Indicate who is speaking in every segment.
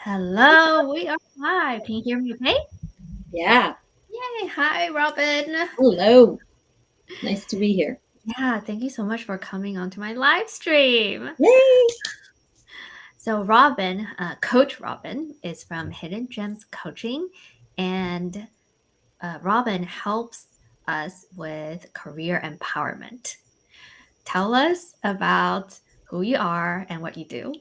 Speaker 1: Hello, we are live. Can you hear me okay?
Speaker 2: Yeah.
Speaker 1: Yay. Hi, Robin.
Speaker 2: Hello. Nice to be here.
Speaker 1: Yeah, thank you so much for coming onto my live stream.
Speaker 2: Yay.
Speaker 1: So, Robin, Coach Robin, is from Hidden Gems Coaching, and Robin helps us with career empowerment. Tell us about who you are and what you do.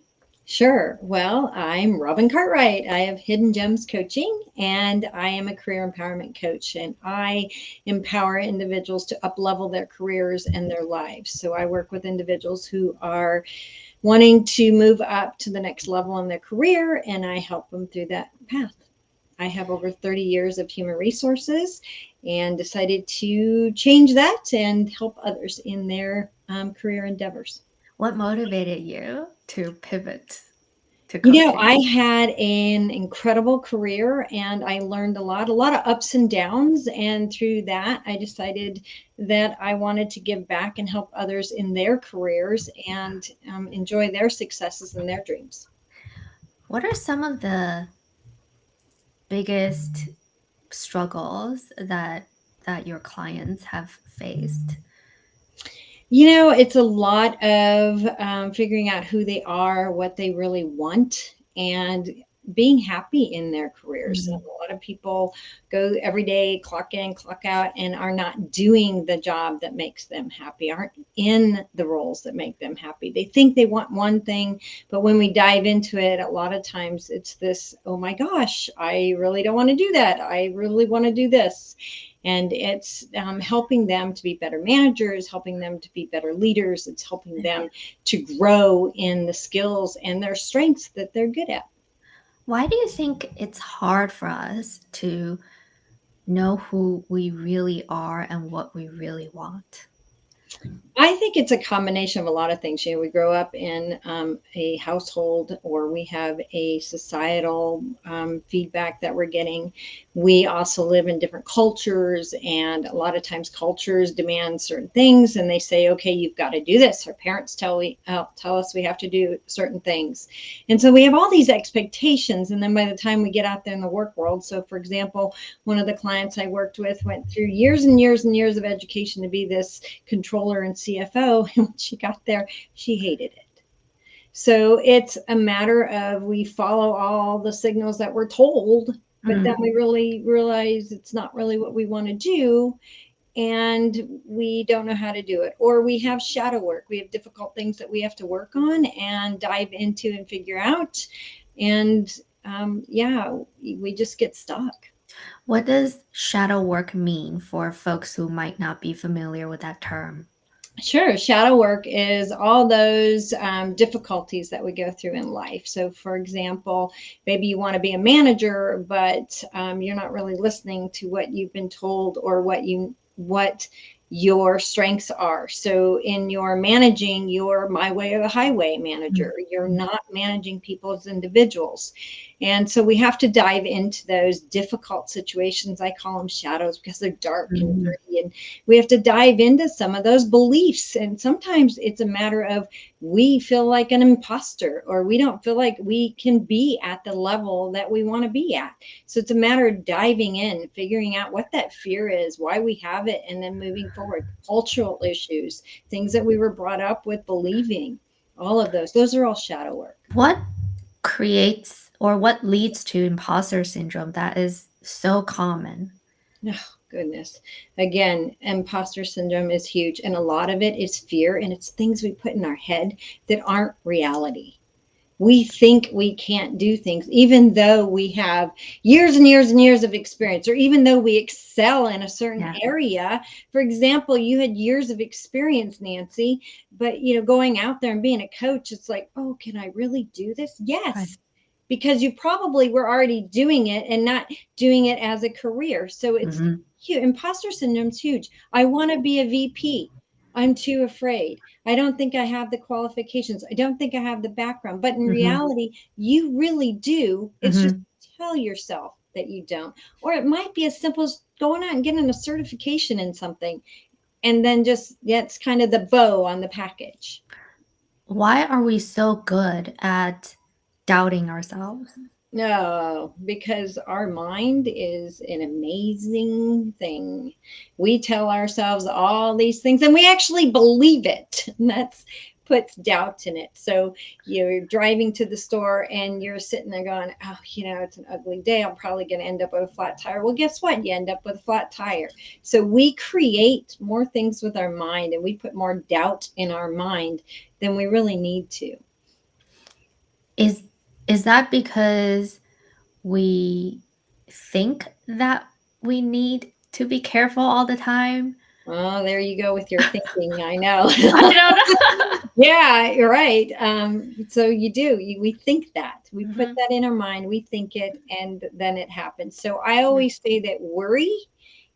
Speaker 2: Sure. Well, I'm Robin Cartwright. I have Hidden Gems Coaching, and I am a career empowerment coach. And I empower individuals to up-level their careers and their lives. So I work with individuals who are wanting to move up to the next level in their career, and I help them through that path. I have over 30 years of human resources and decided to change that and help others in their career endeavors.
Speaker 1: What motivated you to pivot to coaching?
Speaker 2: I had an incredible career and I learned a lot of ups and downs. And through that, I decided that I wanted to give back and help others in their careers and enjoy their successes and their dreams.
Speaker 1: What are some of the biggest struggles that your clients have faced?
Speaker 2: It's a lot of figuring out who they are, what they really want, and being happy in their careers. So
Speaker 1: Mhm.
Speaker 2: a lot of people go every day, clock in, clock out, and are not doing the job that makes them happy, aren't in the roles that make them happy. They think they want one thing, but when we dive into it, a lot of times it's this, oh my gosh, I really don't want to do that. I really want to do this. And it's helping them to be better managers, helping them to be better leaders. It's helping them to grow in the skills and their strengths that they're good at.
Speaker 1: Why do you think it's hard for us to know who we really are and what we really want?
Speaker 2: I think it's a combination of a lot of things. We grow up in a household or we have a societal feedback that we're getting. We also live in different cultures, and a lot of times cultures demand certain things and they say, okay, you've got to do this. Our parents tell us we have to do certain things. And so we have all these expectations. And then by the time we get out there in the work world, so for example, one of the clients I worked with went through years and years and years of education to be this controller and CFO. And when she got there, she hated it. So it's a matter of we follow all the signals that we're told, but then
Speaker 1: Mm.
Speaker 2: we really realize it's not really what we want to do. And we don't know how to do it. Or we have shadow work. We have difficult things that we have to work on and dive into and figure out. And yeah, we just get stuck.
Speaker 1: What does shadow work mean for folks who might not be familiar with that term?
Speaker 2: Sure. Shadow work is all those difficulties that we go through in life. So, for example, maybe you want to be a manager, but you're not really listening to what you've been told or what your strengths are. So, in your managing, you're my way or the highway manager. You're
Speaker 1: Mhm.
Speaker 2: not managing people as individuals. And so we have to dive into those difficult situations. I call them shadows because they're dark and
Speaker 1: Mhm.
Speaker 2: gritty, and we have to dive into some of those beliefs. And sometimes it's a matter of we feel like an imposter or we don't feel like we can be at the level that we want to be at. So it's a matter of diving in, figuring out what that fear is, why we have it, and then moving forward. Cultural issues, things that we were brought up with believing, all of those are all shadow work.
Speaker 1: What creates or what leads to imposter syndrome that is so common?
Speaker 2: Oh, goodness. Again, imposter syndrome is huge, and a lot of it is fear, and it's things we put in our head that aren't reality. We think we can't do things, even though we have years and years and years of experience, or even though we excel in a certain
Speaker 1: Yeah.
Speaker 2: area. For example, you had years of experience, Nancy, but going out there and being a coach, it's like, oh, can I really do this?
Speaker 1: Right.
Speaker 2: Yes, because you probably were already doing it and not doing it as a career. So it's
Speaker 1: Mhm.
Speaker 2: huge. Imposter syndrome's huge. I want to be a VP. I'm too afraid. I don't think I have the qualifications. I don't think I have the background. But in
Speaker 1: Mhm.
Speaker 2: reality, you really do. It's just
Speaker 1: Mhm.
Speaker 2: tell yourself that you don't. Or it might be as simple as going out and getting a certification in something. And then just, yeah, it's kind of the bow on the package.
Speaker 1: Why are we so good at doubting ourselves?
Speaker 2: No, because our mind is an amazing thing. We tell ourselves all these things and we actually believe it. And that's puts doubt in it. So you're driving to the store and you're sitting there going, oh, it's an ugly day. I'm probably going to end up with a flat tire. Well, guess what? You end up with a flat tire. So we create more things with our mind and we put more doubt in our mind than we really need to.
Speaker 1: Is is that because we think that we need to be careful all the time?
Speaker 2: Oh, there you go with your thinking. I know.
Speaker 1: I don't know.
Speaker 2: Yeah, you're right. So you do. We think that. We put
Speaker 1: Mhm.
Speaker 2: that in our mind, we think it, and then it happens. So I
Speaker 1: Yeah.
Speaker 2: always say that worry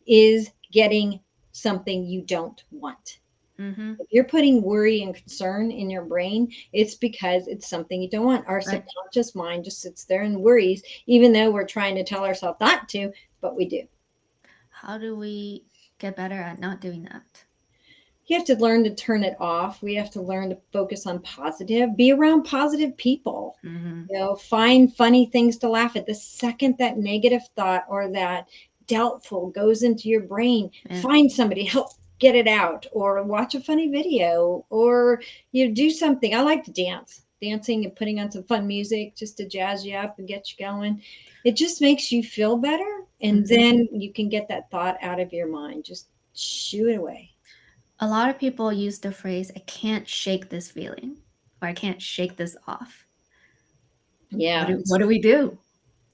Speaker 2: is getting something you don't want.
Speaker 1: Mhm.
Speaker 2: If you're putting worry and concern in your brain, it's because it's something you don't want. Our
Speaker 1: Right.
Speaker 2: subconscious mind just sits there and worries, even though we're trying to tell ourselves not to, but we do.
Speaker 1: How do we get better at not doing that?
Speaker 2: You have to learn to turn it off. We have to learn to focus on positive, be around positive people.
Speaker 1: Mhm.
Speaker 2: Find funny things to laugh at. The second that negative thought or that doubtful goes into your brain,
Speaker 1: Yeah.
Speaker 2: find somebody, help get it out, or watch a funny video, or do something. I like to dance. Dancing and putting on some fun music just to jazz you up and get you going. It just makes you feel better. And
Speaker 1: Mhm.
Speaker 2: then you can get that thought out of your mind. Just shoo it away.
Speaker 1: A lot of people use the phrase, "I can't shake this feeling," or "I can't shake this off." What
Speaker 2: Yeah,
Speaker 1: do
Speaker 2: it's
Speaker 1: what do we do?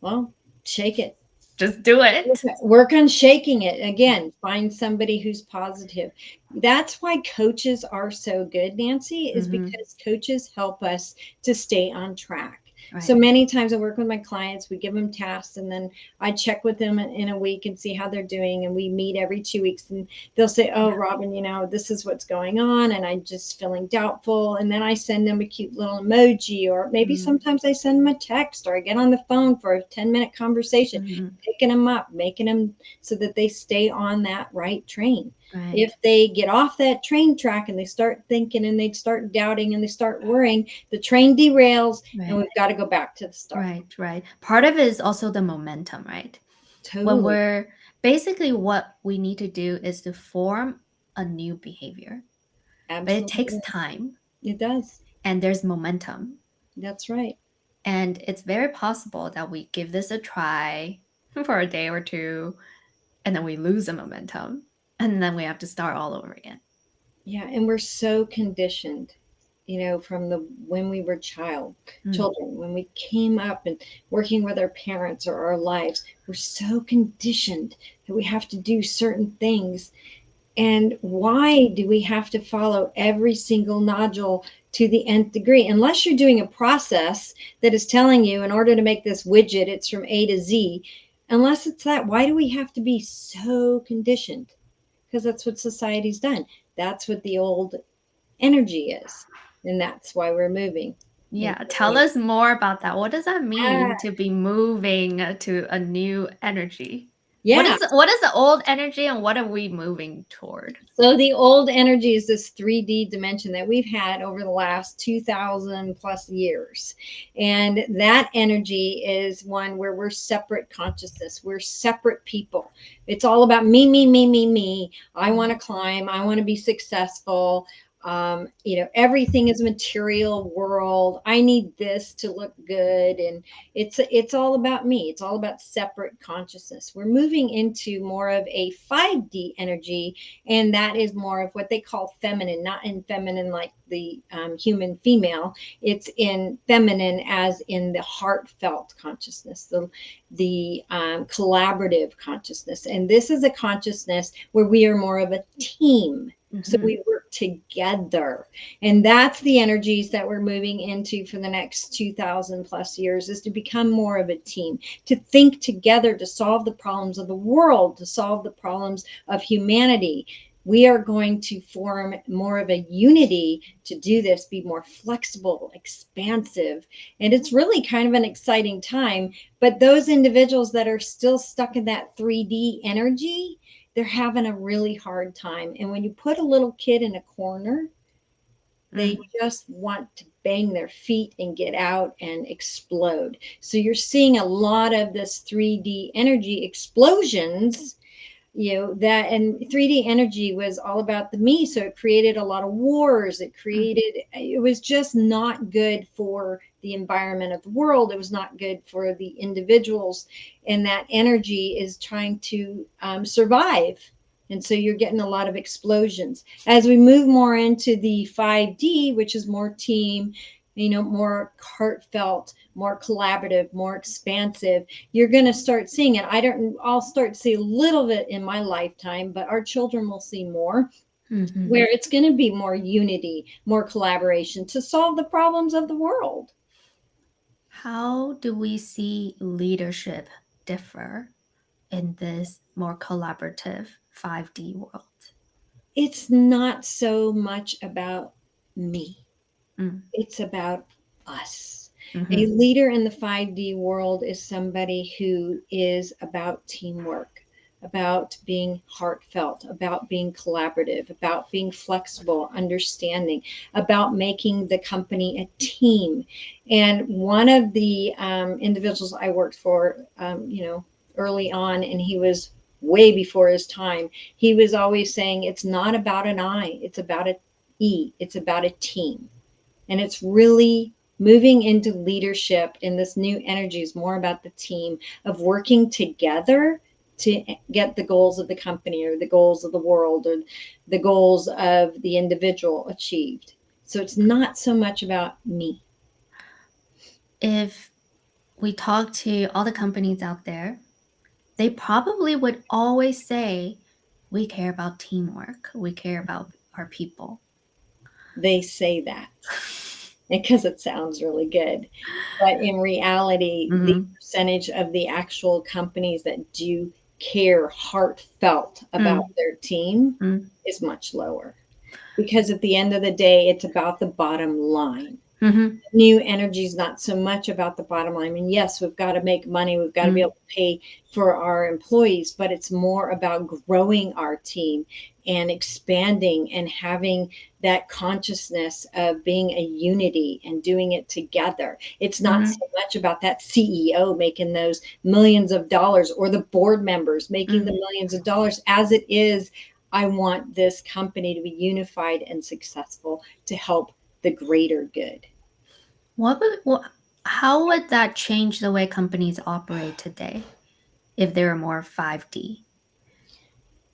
Speaker 2: well, shake it.
Speaker 1: Just do it.
Speaker 2: Work on shaking it. Again, find somebody who's positive. That's why coaches are so good, Nancy, is
Speaker 1: Mhm.
Speaker 2: because coaches help us to stay on track. So
Speaker 1: Right.
Speaker 2: many times I work with my clients, we give them tasks and then I check with them in a week and see how they're doing. And we meet every 2 weeks and they'll say, oh,
Speaker 1: Yeah.
Speaker 2: Robin, this is what's going on. And I'm just feeling doubtful. And then I send them a cute little emoji, or maybe
Speaker 1: Mhm.
Speaker 2: sometimes I send them a text or I get on the phone for a 10-minute conversation,
Speaker 1: Mhm.
Speaker 2: picking them up, making them so that they stay on that right train. If
Speaker 1: Right.
Speaker 2: they get off that train track and they start thinking and they start doubting and they start worrying, the train derails and
Speaker 1: Right.
Speaker 2: we've got to go back to the start.
Speaker 1: Right. Right. Part of it is also the momentum, right? When
Speaker 2: Totally.
Speaker 1: we're basically what we need to do is to form a new behavior, but it takes
Speaker 2: Absolutely.
Speaker 1: time
Speaker 2: It does.
Speaker 1: and there's momentum.
Speaker 2: That's right.
Speaker 1: And it's very possible that we give this a try for a day or two and then we lose the momentum and then we have to start all over again.
Speaker 2: Yeah, and we're so conditioned, from the when we were
Speaker 1: Mm.
Speaker 2: children, when we came up and working with our parents or our lives, we're so conditioned that we have to do certain things. And why do we have to follow every single nodule to the nth degree? Unless you're doing a process that is telling you in order to make this widget, it's from A to Z. Unless it's that, why do we have to be so conditioned? Because that's what society's done. That's what the old energy is. And that's why we're moving.
Speaker 1: Yeah, tell us more about that. What does that mean
Speaker 2: Ah,
Speaker 1: to be moving to a new energy?
Speaker 2: yeah.
Speaker 1: What is the old energy and what are we moving toward?
Speaker 2: So the old energy is this 3D dimension that we've had over the last 2000 plus years. And that energy is one where we're separate consciousness. We're separate people. It's all about me, me, me, me, me. I want to
Speaker 1: Mhm.
Speaker 2: climb. I want to be successful. Everything is material world. I need this to look good. And it's all about me. It's all about separate consciousness. We're moving into more of a 5D energy, and that is more of what they call feminine, not in feminine like the human female. It's in feminine as in the heartfelt consciousness, the collaborative consciousness. And this is a consciousness where we are more of a team. So
Speaker 1: Mhm.
Speaker 2: we work together. And that's the energies that we're moving into for the next 2000 plus years, is to become more of a team, to think together, to solve the problems of the world, to solve the problems of humanity. We are going to form more of a unity to do this, be more flexible, expansive. And it's really kind of an exciting time. But those individuals that are still stuck in that 3D energy, they're having a really hard time. And when you put a little kid in a corner, they
Speaker 1: Mm.
Speaker 2: just want to bang their feet and get out and explode. So you're seeing a lot of this 3D energy explosions, that, and 3D energy was all about the me, so it created a lot of wars. It was just not good for the environment of the world. It was not good for the individuals, and that energy is trying to survive, and so you're getting a lot of explosions. As we move more into the 5D, which is more team, more heartfelt, more collaborative, more expansive, you're going to start seeing it. I'll start to see a little bit in my lifetime, but our children will see more,
Speaker 1: Mm-hmm.
Speaker 2: where it's going to be more unity, more collaboration to solve the problems of the world.
Speaker 1: How do we see leadership differ in this more collaborative 5D world?
Speaker 2: It's not so much about me.
Speaker 1: Mm.
Speaker 2: It's about us. A
Speaker 1: Mm-hmm.
Speaker 2: leader in the 5D world is somebody who is about teamwork, about being heartfelt, about being collaborative, about being flexible, understanding, about making the company a team. And one of the individuals I worked for, early on, and he was way before his time, he was always saying, it's not about an I, it's about a E, it's about a team. And it's really moving into leadership, and this new energy is more about the team of working together to get the goals of the company or the goals of the world or the goals of the individual achieved. So it's not so much about me.
Speaker 1: If we talk to all the companies out there, they probably would always say, we care about teamwork, we care about our people.
Speaker 2: They say that because it sounds really good. But in reality, the
Speaker 1: Mm-hmm.
Speaker 2: percentage of the actual companies that do care heartfelt about their team
Speaker 1: Mm-hmm.
Speaker 2: is much lower. Because at the end of the day, it's about the bottom line.
Speaker 1: Mm-hmm.
Speaker 2: New energy is not so much about the bottom line. I mean, yes, we've got to make money, we've got to be able to pay for our employees, but it's more about growing our team and expanding and having that consciousness of being a unity and doing it together. It's not
Speaker 1: Mm-hmm.
Speaker 2: so much about that CEO making those millions of dollars or the board members making the
Speaker 1: Mm-hmm.
Speaker 2: millions of dollars, as it is, I want this company to be unified and successful to help the greater good.
Speaker 1: How would that change the way companies operate today if they were more 5D?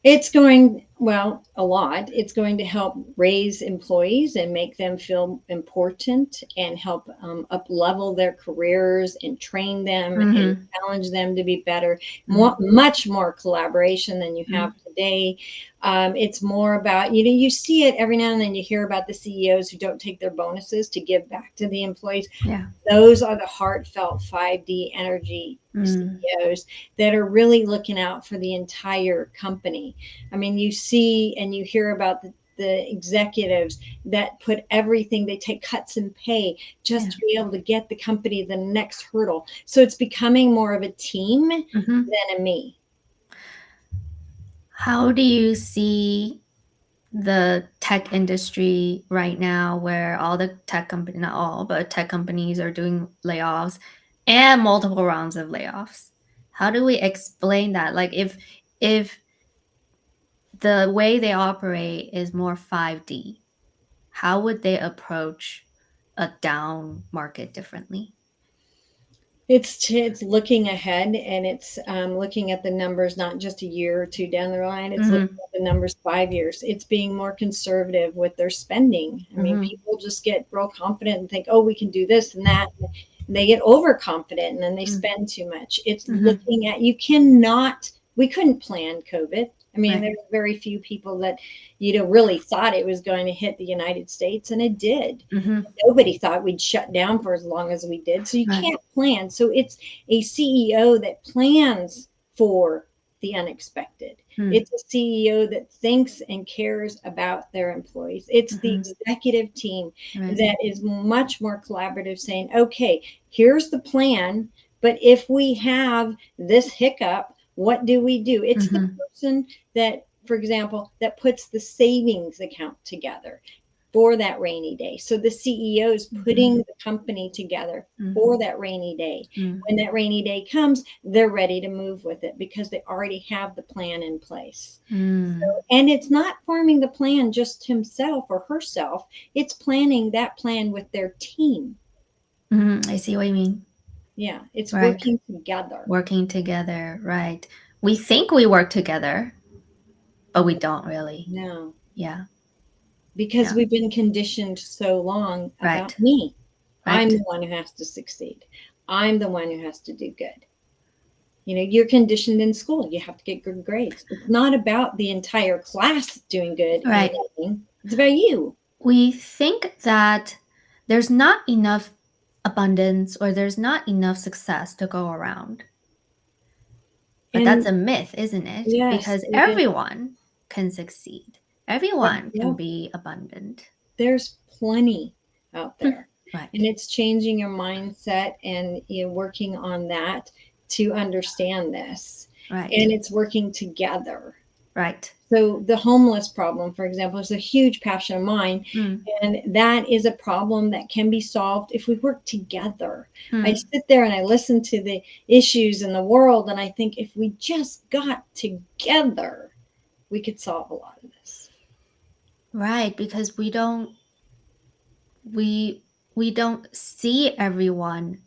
Speaker 2: It's going, well, a lot. It's going to help raise employees and make them feel important and help up level their careers and train them and
Speaker 1: Mm-hmm.
Speaker 2: challenge them to be better.
Speaker 1: Mm-hmm.
Speaker 2: Much more collaboration than you have today. It's more about, you see it every now and then. You hear about the CEOs who don't take their bonuses to give back to the employees.
Speaker 1: Yeah.
Speaker 2: Those are the heartfelt 5D energy
Speaker 1: Mm.
Speaker 2: CEOs that are really looking out for the entire company. I mean, you see and you hear about the executives that put everything, they take cuts in pay just
Speaker 1: Yeah.
Speaker 2: to be able to get the company the next hurdle. So it's becoming more of a team
Speaker 1: Mm-hmm.
Speaker 2: than a me.
Speaker 1: How do you see the tech industry right now, where all the tech companies, not all, but tech companies are doing layoffs and multiple rounds of layoffs? How do we explain that? Like if the way they operate is more 5D, how would they approach a down market differently?
Speaker 2: It's looking ahead, and it's looking at the numbers, not just a year or two down the line. It's looking
Speaker 1: Mm-hmm.
Speaker 2: at the numbers 5 years. It's being more conservative with their spending. I mean,
Speaker 1: Mm-hmm.
Speaker 2: people just get real confident and think, oh, we can do this and that. And they get overconfident and then they
Speaker 1: Mm-hmm.
Speaker 2: spend too much. It's
Speaker 1: Mm-hmm.
Speaker 2: looking at, we couldn't plan COVID. I mean,
Speaker 1: Right.
Speaker 2: there were very few people that, really thought it was going to hit the United States, and it did.
Speaker 1: Mm-hmm.
Speaker 2: Nobody thought we'd shut down for as long as we did. So you
Speaker 1: Right.
Speaker 2: can't plan. So it's a CEO that plans for the unexpected.
Speaker 1: Mm-hmm.
Speaker 2: It's a CEO that thinks and cares about their employees. It's the
Speaker 1: Mm-hmm.
Speaker 2: executive team
Speaker 1: Right.
Speaker 2: that is much more collaborative, saying, okay, here's the plan, but if we have this hiccup, what do we do? It's the
Speaker 1: Mm-hmm.
Speaker 2: person that, for example, that puts the savings account together. for that rainy day. So the CEO is putting
Speaker 1: Mhm.
Speaker 2: the company together
Speaker 1: Mm,
Speaker 2: for that rainy day.
Speaker 1: mm,
Speaker 2: When that rainy day comes, they're ready to move with it because they already have the plan in place.
Speaker 1: mm,
Speaker 2: And it's not forming the plan just himself or herself, it's planning that plan with their team.
Speaker 1: I see what you mean.
Speaker 2: Yeah, it's
Speaker 1: Right.
Speaker 2: working together.
Speaker 1: Working together. Right. We think we work together, but we don't really.
Speaker 2: No,
Speaker 1: Yeah.
Speaker 2: because
Speaker 1: Yeah.
Speaker 2: we've been conditioned so long about
Speaker 1: Right.
Speaker 2: me. I'm
Speaker 1: Right.
Speaker 2: the one who has to succeed. I'm the one who has to do good. You know, you're conditioned in school. You have to get good grades. It's not about the entire class doing good and
Speaker 1: Right.
Speaker 2: learning. It's about you.
Speaker 1: We think that there's not enough abundance or there's not enough success to go around. But that's
Speaker 2: And
Speaker 1: a myth, isn't it?
Speaker 2: yes,
Speaker 1: Because
Speaker 2: it is.
Speaker 1: everyone can succeed. Everyone can
Speaker 2: Yeah,
Speaker 1: be abundant.
Speaker 2: there's plenty out there. And
Speaker 1: Right.
Speaker 2: it's changing your mindset and working on that to understand this.
Speaker 1: Right.
Speaker 2: And it's working together.
Speaker 1: Right.
Speaker 2: So the homeless problem, for example, is a huge passion of mine.
Speaker 1: Mm.
Speaker 2: And that is a problem that can be solved if we work together. I
Speaker 1: Mm.
Speaker 2: sit there and I listen to the issues in the world, and I think if we just got together, we could solve a lot of this.
Speaker 1: Right. Because we we don't see everyone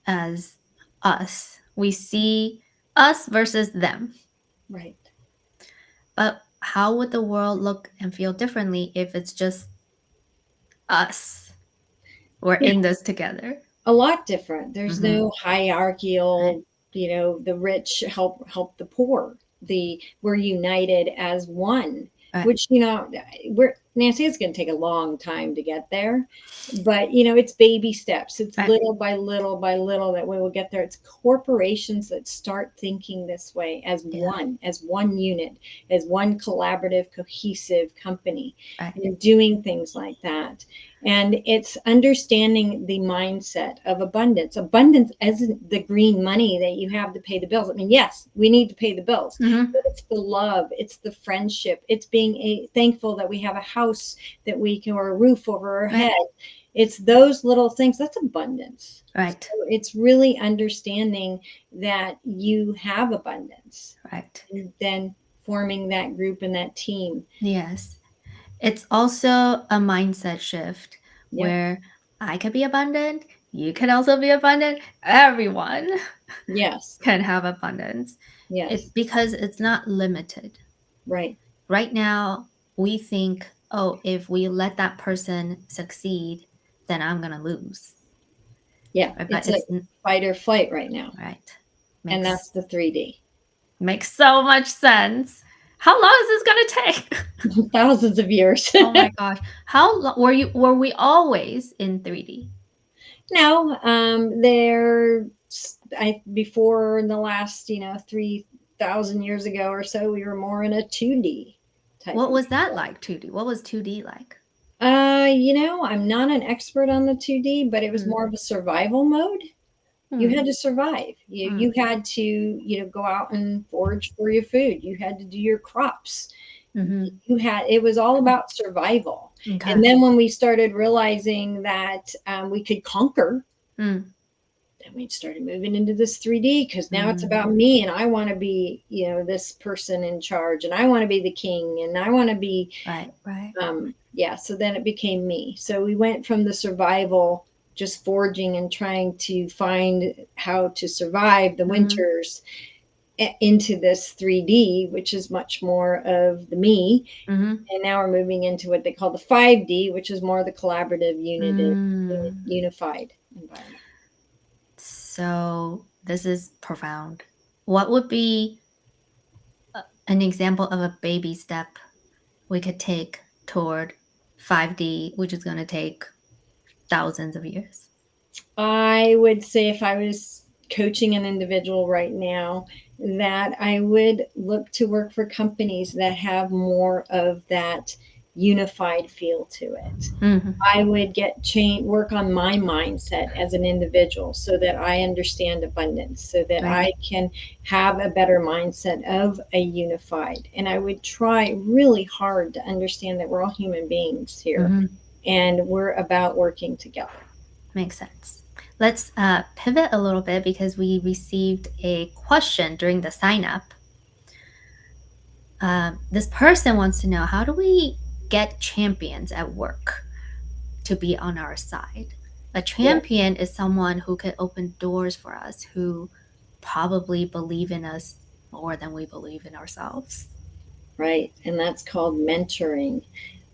Speaker 1: as us. We see us versus them.
Speaker 2: Right.
Speaker 1: But how would the world look and feel differently if it's just us? We're
Speaker 2: Yeah,
Speaker 1: in this together.
Speaker 2: a lot different. There's
Speaker 1: Hmm.
Speaker 2: no
Speaker 1: Right.
Speaker 2: hierarchical, the rich help the poor. We're united as one,
Speaker 1: Right.
Speaker 2: which we're Nancy. It's going to take a long time to get there, but it's baby steps. It's
Speaker 1: Right.
Speaker 2: little by little by little that we will get there. It's corporations that start thinking this way
Speaker 1: Yeah.
Speaker 2: as one unit, as one collaborative, cohesive company,
Speaker 1: Right.
Speaker 2: and doing things like that. And it's understanding the mindset of abundance. Abundance isn't the green money that you have to pay the bills. I mean, yes, we need to pay the bills,
Speaker 1: Hmm.
Speaker 2: but it's the love, it's the friendship, it's being thankful that we have a house that we can, or a roof over our
Speaker 1: Right.
Speaker 2: head. It's those little things. That's abundance. So
Speaker 1: Right.
Speaker 2: it's really understanding that you have abundance
Speaker 1: Right.
Speaker 2: and then forming that group and that team.
Speaker 1: Yes. It's also a mindset shift
Speaker 2: Yep.
Speaker 1: where I could be abundant, you can also be abundant, everyone
Speaker 2: Yes.
Speaker 1: can have abundance.
Speaker 2: Yes.
Speaker 1: Because it's not limited.
Speaker 2: Right.
Speaker 1: Right now, we think, oh, if we let that person succeed, then I'm going to lose.
Speaker 2: Yeah,
Speaker 1: Right? But
Speaker 2: it's a fight or flight right now,
Speaker 1: right.
Speaker 2: and
Speaker 1: Makes
Speaker 2: that's the 3D.
Speaker 1: makes so much sense. How long is this going to take?
Speaker 2: Thousands of years.
Speaker 1: Oh my gosh. How were we always in 3D?
Speaker 2: No, there, I before in the last 3,000 years ago or so, we were more in a 2D type
Speaker 1: What
Speaker 2: of.
Speaker 1: was that like 2D? What was 2D like?
Speaker 2: I'm not an expert on the 2D, but it was
Speaker 1: Mm,
Speaker 2: more of a survival mode. You
Speaker 1: mm,
Speaker 2: had to survive. You
Speaker 1: mm,
Speaker 2: you had to go out and forage for your food. You had to do your crops.
Speaker 1: mhm.
Speaker 2: It was all about survival.
Speaker 1: Okay.
Speaker 2: And then when we started realizing that we could conquer,
Speaker 1: Mm,
Speaker 2: then we started moving into this 3D, because now it's
Speaker 1: mm.
Speaker 2: about me, and I want to be this person in charge, and I want to be the king, and I want to be.
Speaker 1: Right, right.
Speaker 2: Yeah, so then it became me. So we went from the survival, just foraging and trying to find how to survive the
Speaker 1: Mhm,
Speaker 2: winters, into this 3D, which is much more of the me.
Speaker 1: mhm.
Speaker 2: And now we're moving into what they call the 5D, which is more the collaborative,
Speaker 1: Mm.
Speaker 2: unified environment.
Speaker 1: So this is profound. What would be an example of a baby step we could take toward 5D, which is going to take thousands of years?
Speaker 2: I would say, if I was coaching an individual right now, that I would look to work for companies that have more of that unified feel to it.
Speaker 1: Mhm.
Speaker 2: I would work on my mindset as an individual so that I understand abundance, so that
Speaker 1: Right.
Speaker 2: I can have a better mindset of a unified. And I would try really hard to understand that we're all human beings here.
Speaker 1: Mhm.
Speaker 2: and we're about working together.
Speaker 1: Makes sense. Let's pivot a little bit because we received a question during the sign up. This person wants to know, how do we get champions at work to be on our side? A
Speaker 2: Yeah,
Speaker 1: champion is someone who can open doors for us, who probably believe in us more than we believe in ourselves.
Speaker 2: right. And that's called mentoring.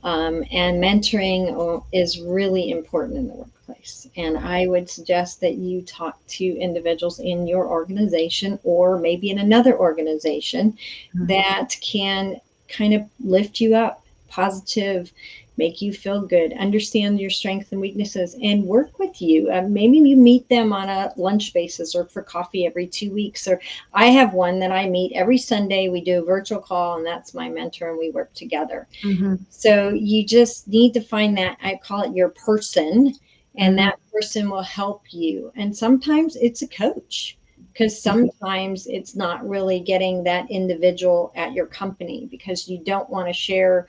Speaker 2: And mentoring is really important in the workplace. And I would suggest that you talk to individuals in your organization or maybe in another organization
Speaker 1: Mhm.
Speaker 2: that can kind of lift you up, positive, make you feel good, understand your strengths and weaknesses, and work with you. Maybe you meet them on a lunch basis or for coffee every 2 weeks. Or I have one that I meet every Sunday. We do a virtual call, and that's my mentor, and we work together.
Speaker 1: Mhm.
Speaker 2: So you just need to find that, I call it your person, and
Speaker 1: Mhm.
Speaker 2: that person will help you. And sometimes it's a coach, because
Speaker 1: Mhm.
Speaker 2: sometimes it's not really getting that individual at your company because you don't want to share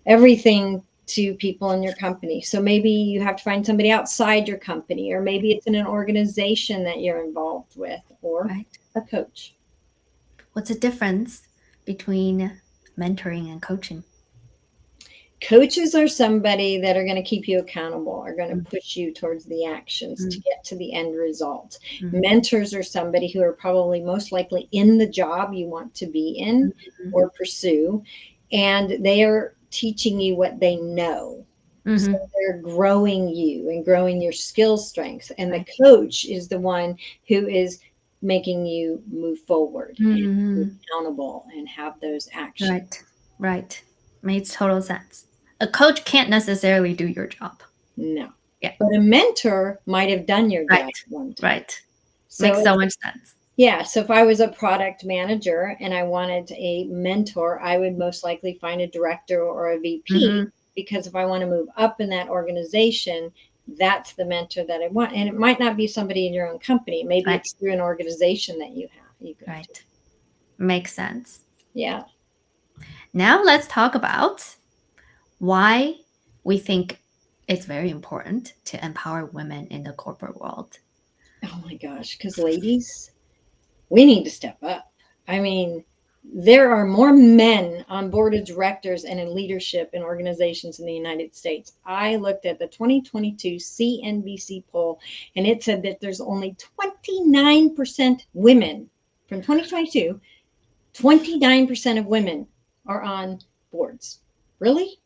Speaker 2: everything to people in your company. So maybe you have to find somebody outside your company, or maybe it's in an organization that you're involved with, or
Speaker 1: Right.
Speaker 2: a coach.
Speaker 1: What's the difference between mentoring and coaching?
Speaker 2: Coaches are somebody that are going to keep you accountable, are going to
Speaker 1: Mhm.
Speaker 2: push you towards the actions to get to the end result.
Speaker 1: Mhm.
Speaker 2: Mentors are somebody who are probably most likely in the job you want to be in
Speaker 1: Mhm.
Speaker 2: or pursue, and they are teaching you what they know. So
Speaker 1: Mhm.
Speaker 2: they're growing you and growing your skill strengths. And the
Speaker 1: Right.
Speaker 2: coach is the one who is making you move forward and be
Speaker 1: Mhm.
Speaker 2: accountable and have those actions.
Speaker 1: Right. Right. Makes total sense. A coach can't necessarily do your job.
Speaker 2: No.
Speaker 1: Yeah.
Speaker 2: But a mentor might have done your
Speaker 1: Right.
Speaker 2: job one time.
Speaker 1: Right.
Speaker 2: So
Speaker 1: Makes so
Speaker 2: it's,
Speaker 1: much sense.
Speaker 2: yeah, so if I was a product manager and I wanted a mentor, I would most likely find a director or a VP,
Speaker 1: Mhm.
Speaker 2: because if I want to move up in that organization, that's the mentor that I want. And it might not be somebody in your own company. Maybe
Speaker 1: Right.
Speaker 2: it's through an organization that you go to.
Speaker 1: Right. Makes sense.
Speaker 2: Yeah.
Speaker 1: Now let's talk about why we think it's very important to empower women in the corporate world.
Speaker 2: Oh my gosh, because ladies, we need to step up. I mean, there are more men on board of directors and in leadership in organizations in the United States. I looked at the 2022 CNBC poll, and it said that there's only 29% women from 2022. 29% of women are on boards. Really?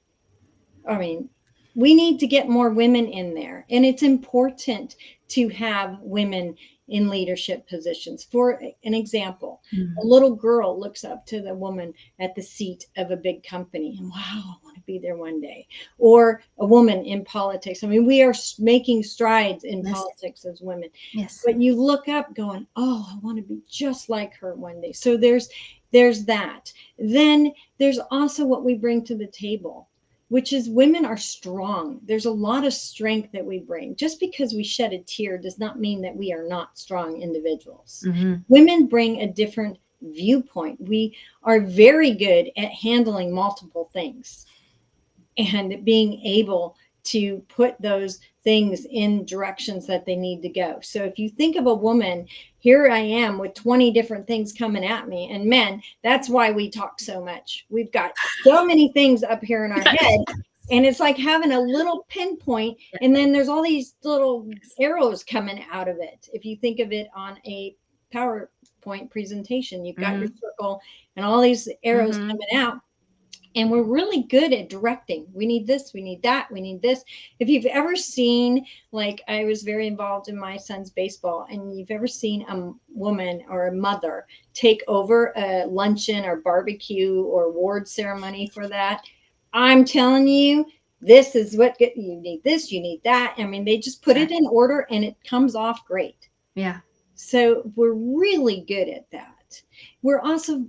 Speaker 2: I mean, we need to get more women in there. And it's important to have women in leadership positions. For an example, a
Speaker 1: Mhm.
Speaker 2: little girl looks up to the woman at the seat of a big company and, wow, I want to be there one day. Or a woman in politics. I mean, we are making strides in
Speaker 1: Yes.
Speaker 2: politics as women.
Speaker 1: Yes.
Speaker 2: But you look up going, oh, I want to be just like her one day. So there's that. Then there's also what we bring to the table, which is women are strong. There's a lot of strength that we bring. Just because we shed a tear does not mean that we are not strong individuals.
Speaker 1: Mhm.
Speaker 2: Women bring a different viewpoint. We are very good at handling multiple things and being able to put those things in directions that they need to go. So if you think of a woman, here I am with 20 different things coming at me. And men, that's why we talk so much. We've got so many things up here in our head. And it's like having a little pinpoint,
Speaker 1: Yeah.
Speaker 2: and then there's all these little arrows coming out of it. If you think of it on a PowerPoint presentation, you've got your
Speaker 1: Mhm.
Speaker 2: circle and all these arrows
Speaker 1: Mhm.
Speaker 2: coming out, and we're really good at directing. We need this, we need that, we need this. If you've ever seen, like, I was very involved in my son's baseball, and you've ever seen a woman or a mother take over a luncheon or barbecue or award ceremony for that, I'm telling you, this is what you need, this, you need that. I mean, they just put it
Speaker 1: Right.
Speaker 2: in order and it comes off great.
Speaker 1: Yeah.
Speaker 2: So we're really good at that. We're also,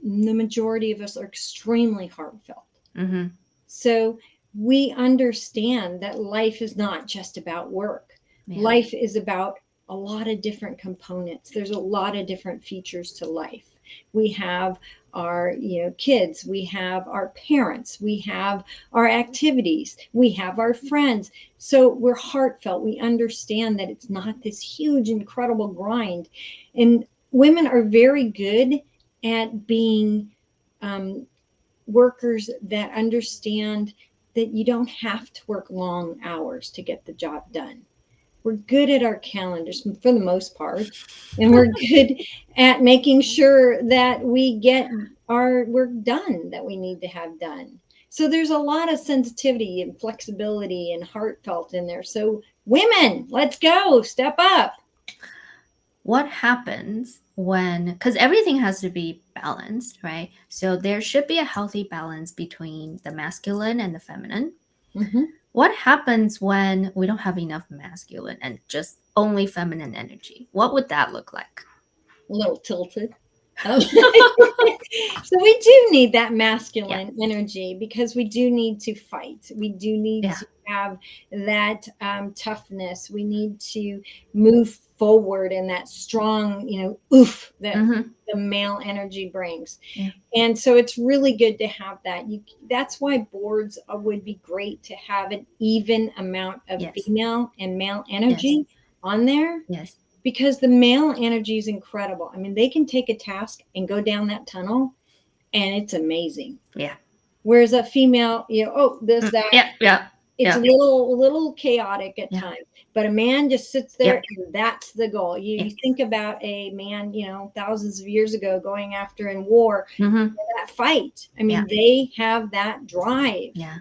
Speaker 2: the majority of us are extremely heartfelt.
Speaker 1: Mhm.
Speaker 2: So we understand that life is not just about work.
Speaker 1: Yeah.
Speaker 2: Life is about a lot of different components. There's a lot of different features to life. We have our, kids, we have our parents, we have our activities, we have our friends. So we're heartfelt. We understand that it's not this huge, incredible grind. And women are very good at being um, workers that understand that you don't have to work long hours to get the job done. We're good at our calendars for the most part, and we're good at making sure that we get our work done that we need to have done. So there's a lot of sensitivity and flexibility and heartfelt in there. So women, let's go, step up.
Speaker 1: What happens when, because everything has to be balanced, right? So there should be a healthy balance between the masculine and the feminine.
Speaker 2: Hmm.
Speaker 1: What happens when we don't have enough masculine and just only feminine energy? What would that look like?
Speaker 2: A little tilted. Um, so we do need that
Speaker 1: Yeah.
Speaker 2: masculine energy because we do need to fight. We do need
Speaker 1: Yeah.
Speaker 2: to have that toughness. We need to move forward in that strong, oof that
Speaker 1: Mm-hmm.
Speaker 2: the male energy brings.
Speaker 1: Yeah.
Speaker 2: And so it's really good to have that. That's why boards would be great to have an even amount of
Speaker 1: Yes.
Speaker 2: female and male
Speaker 1: Yes.
Speaker 2: energy on there,
Speaker 1: Yes.
Speaker 2: because the male energy is incredible. I mean, they can take a task and go down that tunnel, and it's amazing.
Speaker 1: Yeah.
Speaker 2: Whereas a female, oh, this,
Speaker 1: Mm.
Speaker 2: that,
Speaker 1: Yeah. Yeah.
Speaker 2: it's a
Speaker 1: Yeah.
Speaker 2: little chaotic at
Speaker 1: Yeah.
Speaker 2: times. But a man just sits there,
Speaker 1: Yep.
Speaker 2: and that's the goal.
Speaker 1: Yeah.
Speaker 2: You think about a man, thousands of years ago going after in war,
Speaker 1: Mm-hmm.
Speaker 2: that fight. I
Speaker 1: Yeah.
Speaker 2: mean, they have that drive.
Speaker 1: Yeah.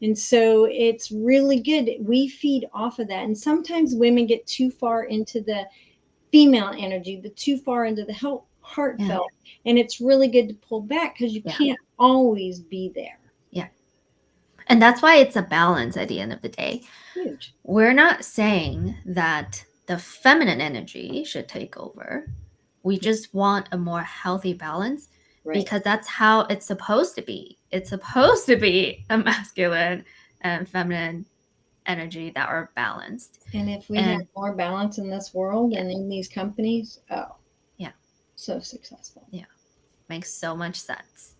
Speaker 2: And so it's really good. We feed off of that. And sometimes women get too far into the female energy, the too far into the
Speaker 1: Yeah.
Speaker 2: heartfelt. And it's really good to pull back because you
Speaker 1: Yeah.
Speaker 2: can't always be there.
Speaker 1: Yeah. And that's why it's a balance at the end of the day.
Speaker 2: Huge.
Speaker 1: We're not saying that the feminine energy should take over. We just want a more healthy balance
Speaker 2: Right.
Speaker 1: because that's how it's supposed to be. It's supposed to be a masculine and feminine energy that are balanced.
Speaker 2: And if we had
Speaker 1: And
Speaker 2: more balance in this world
Speaker 1: yeah,
Speaker 2: and in these companies, oh,
Speaker 1: yeah,
Speaker 2: so successful.
Speaker 1: yeah, makes so much sense.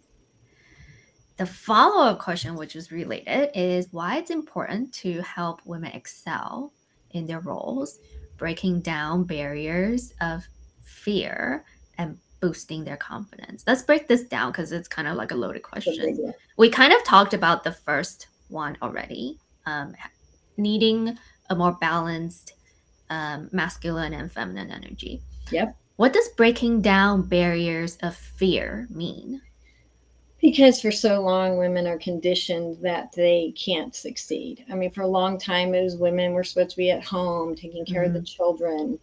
Speaker 1: The follow up question, which is related, is why it's important to help women excel in their roles, breaking down barriers of fear and boosting their confidence. Let's break this down because it's kind of like a loaded
Speaker 2: The big
Speaker 1: question.
Speaker 2: one.
Speaker 1: We kind of talked about the first one already, needing a more balanced masculine and feminine energy.
Speaker 2: Yep.
Speaker 1: What does breaking down barriers of fear mean?
Speaker 2: Because for so long, women are conditioned that they can't succeed. I mean, for a long time, it was women were supposed to be at home taking care of the
Speaker 1: Mm-hmm.
Speaker 2: children.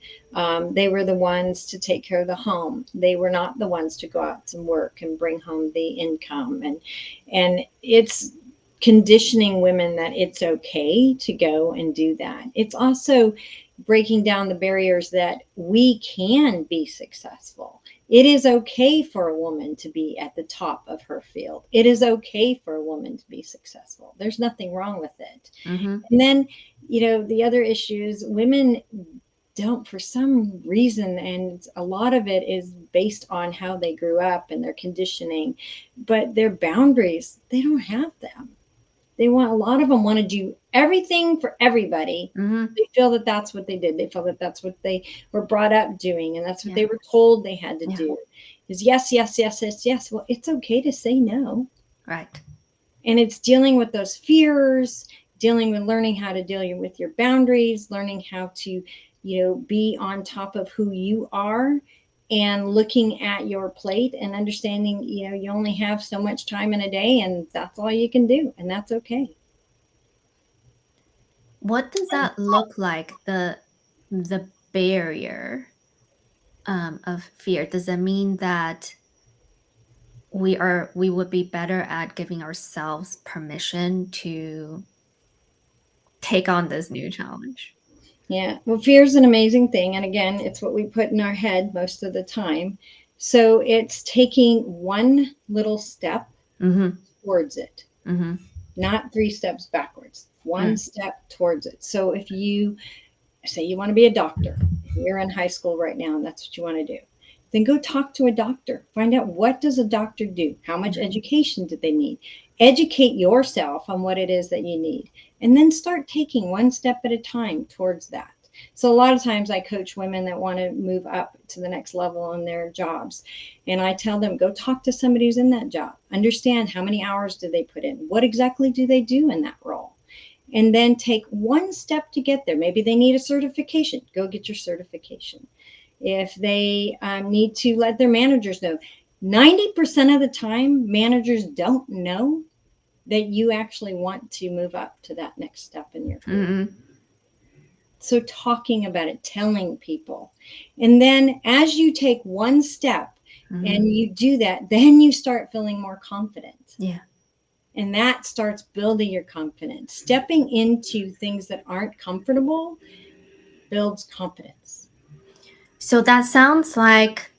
Speaker 2: They were the ones to take care of the home. They were not the ones to go out and work and bring home the income. And it's conditioning women that it's okay to go and do that. It's also breaking down the barriers that we can be successful. It is okay for a woman to be at the top of her field. It is okay for a woman to be successful. There's nothing wrong with it.
Speaker 1: Mm-hmm.
Speaker 2: And then, the other issues, women don't, for some reason, and a lot of it is based on how they grew up and their conditioning, but their boundaries, they don't have them. They want, a lot of them want to do everything for everybody.
Speaker 1: Mm-hmm.
Speaker 2: They feel that that's what they did. They feel that that's what they were brought up doing, and that's what
Speaker 1: Yeah.
Speaker 2: they were told they had to
Speaker 1: Yeah.
Speaker 2: do. Is yes, yes, yes, yes, yes. Well, it's okay to say no.
Speaker 1: Right.
Speaker 2: And it's dealing with those fears, dealing with learning how to deal with your boundaries, learning how to, be on top of who you are, and looking at your plate and understanding, you only have so much time in a day, and that's all you can do, and that's okay.
Speaker 1: What does that look like? The barrier of fear. Does that mean that we would be better at giving ourselves permission to take on this new challenge?
Speaker 2: Yeah. Well, fear is an amazing thing. And again, it's what we put in our head most of the time. So it's taking one little step
Speaker 1: Mm-hmm.
Speaker 2: towards it,
Speaker 1: Mm-hmm.
Speaker 2: not three steps backwards, one
Speaker 1: Mm.
Speaker 2: step towards it. So if you say you want to be a doctor, you're in high school right now, and that's what you want to do. then go talk to a doctor. Find out, what does a doctor do? How much education do they need? Educate yourself on what it is that you need, and then start taking one step at a time towards that. So a lot of times I coach women that want to move up to the next level in their jobs. And I tell them, go talk to somebody who's in that job. Understand, how many hours do they put in? What exactly do they do in that role? And then take one step to get there. Maybe they need a certification. Go get your certification. If they need to let their managers know, 90% of the time, managers don't know that you actually want to move up to that next step in your career.
Speaker 1: Mm-hmm.
Speaker 2: So talking about it, telling people. And then as you take one step and you do that, then you start feeling more confident.
Speaker 1: Yeah.
Speaker 2: And that starts building your confidence. Stepping into things that aren't comfortable builds confidence.
Speaker 1: So that sounds like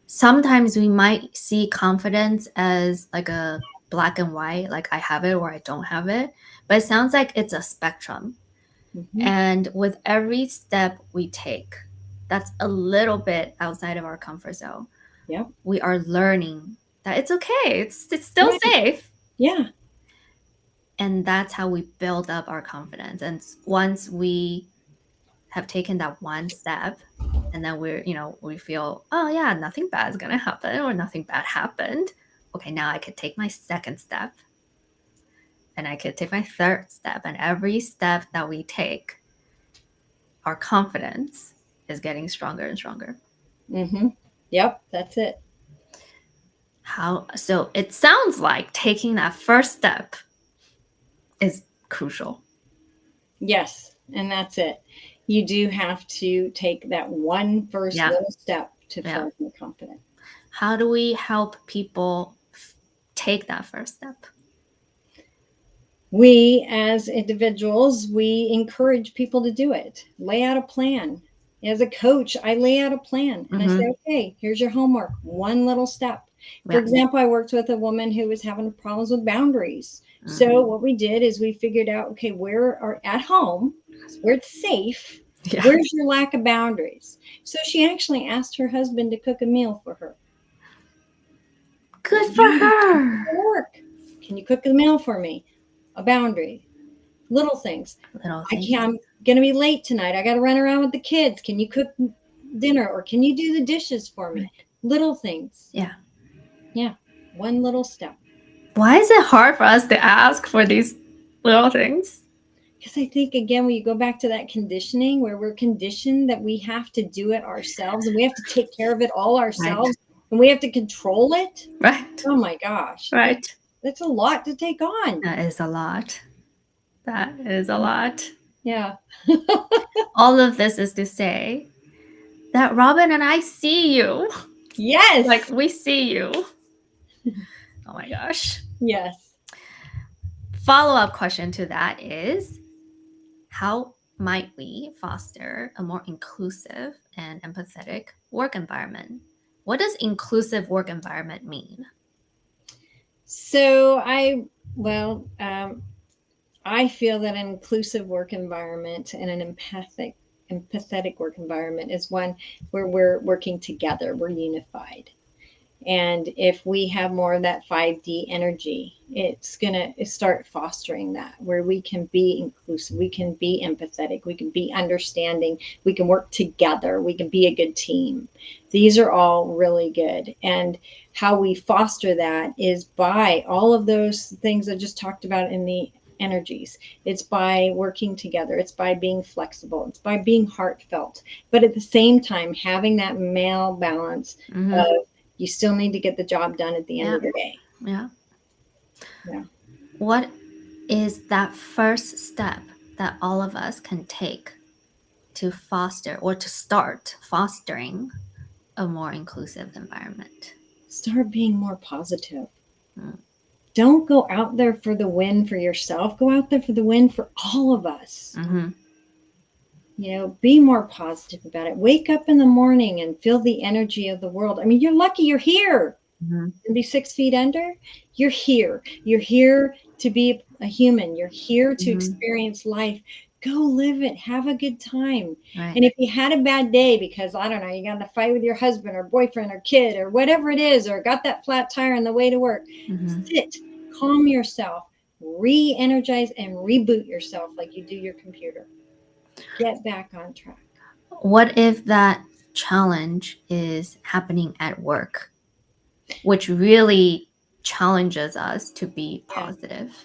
Speaker 1: sometimes we might see confidence as like a black and white, like I have it or I don't have it. But it sounds like it's a spectrum.
Speaker 2: Mm-hmm.
Speaker 1: And with every step we take, that's a little bit outside of our comfort zone.
Speaker 2: Yep.
Speaker 1: We are learning that it's okay. It's still
Speaker 2: Right.
Speaker 1: safe.
Speaker 2: Yeah.
Speaker 1: And that's how we build up our confidence. And once we have taken that one step, and then we feel, oh yeah, nothing bad is gonna happen, or nothing bad happened. Okay, now I could take my second step, and I could take my third step, and every step that we take, our confidence is getting stronger and stronger.
Speaker 2: Mm-hmm. Yep, that's it.
Speaker 1: So it sounds like taking that first step is crucial.
Speaker 2: Yes, and that's it. You do have to take that one first little step to feel more confident.
Speaker 1: How do we help people take that first step?
Speaker 2: We, as individuals, we encourage people to do it. Lay out a plan. As a coach, I lay out a plan and I say, okay, here's your homework, one little step. For example, I worked with a woman who was having problems with boundaries. So what we did is we figured out, okay, where are at home, where it's safe, where's your lack of boundaries? So she actually asked her husband to cook a meal for her.
Speaker 1: Good for her.
Speaker 2: Work. Can you cook a meal for me? A boundary. Little things. I'm going to be late tonight. I got to run around with the kids. Can you cook dinner, or can you do the dishes for me? Little things.
Speaker 1: Yeah.
Speaker 2: Yeah. One little step.
Speaker 1: Why is it hard for us to ask for these little things?
Speaker 2: Because I think, again, when you go back to that conditioning where we're conditioned that we have to do it ourselves and we have to take care of it all ourselves and we have to control it.
Speaker 1: Right.
Speaker 2: Oh my gosh.
Speaker 1: Right.
Speaker 2: That's a lot to take on.
Speaker 1: That is a lot. That is a lot.
Speaker 2: Yeah.
Speaker 1: All of this is to say that Robin and I see you.
Speaker 2: Yes.
Speaker 1: Like, we see you. Oh my gosh.
Speaker 2: Yes.
Speaker 1: Follow-up question to that is, how might we foster a more inclusive and empathetic work environment? What does inclusive work environment mean?
Speaker 2: So I feel that an inclusive work environment and an empathetic work environment is one where we're working together, we're unified. And if we have more of that 5D energy, it's going to start fostering that, where we can be inclusive, we can be empathetic, we can be understanding, we can work together, we can be a good team. These are all really good. And how we foster that is by all of those things I just talked about in the energies. It's by working together. It's by being flexible. It's by being heartfelt. But at the same time, having that male balance of, you still need to get the job done at the end of the day.
Speaker 1: Yeah.
Speaker 2: Yeah.
Speaker 1: What is that first step that all of us can take to foster or to start fostering a more inclusive environment?
Speaker 2: Start being more positive. Don't go out there for the win for yourself. Go out there for the win for all of us. You know, be more positive about it. Wake up in the morning and feel the energy of the world. I mean, you're lucky you're here. And be 6 feet under. You're here. You're here to be a human. You're here to experience life. Go live it. Have a good time.
Speaker 1: Right.
Speaker 2: And if you had a bad day because, I don't know, you got in a fight with your husband or boyfriend or kid or whatever it is, or got that flat tire on the way to work,
Speaker 1: Hmm.
Speaker 2: sit, calm yourself, re-energize and reboot yourself like you do your computer. Get back on track.
Speaker 1: What if that challenge is happening at work, which really challenges us to be
Speaker 2: Yeah.
Speaker 1: positive?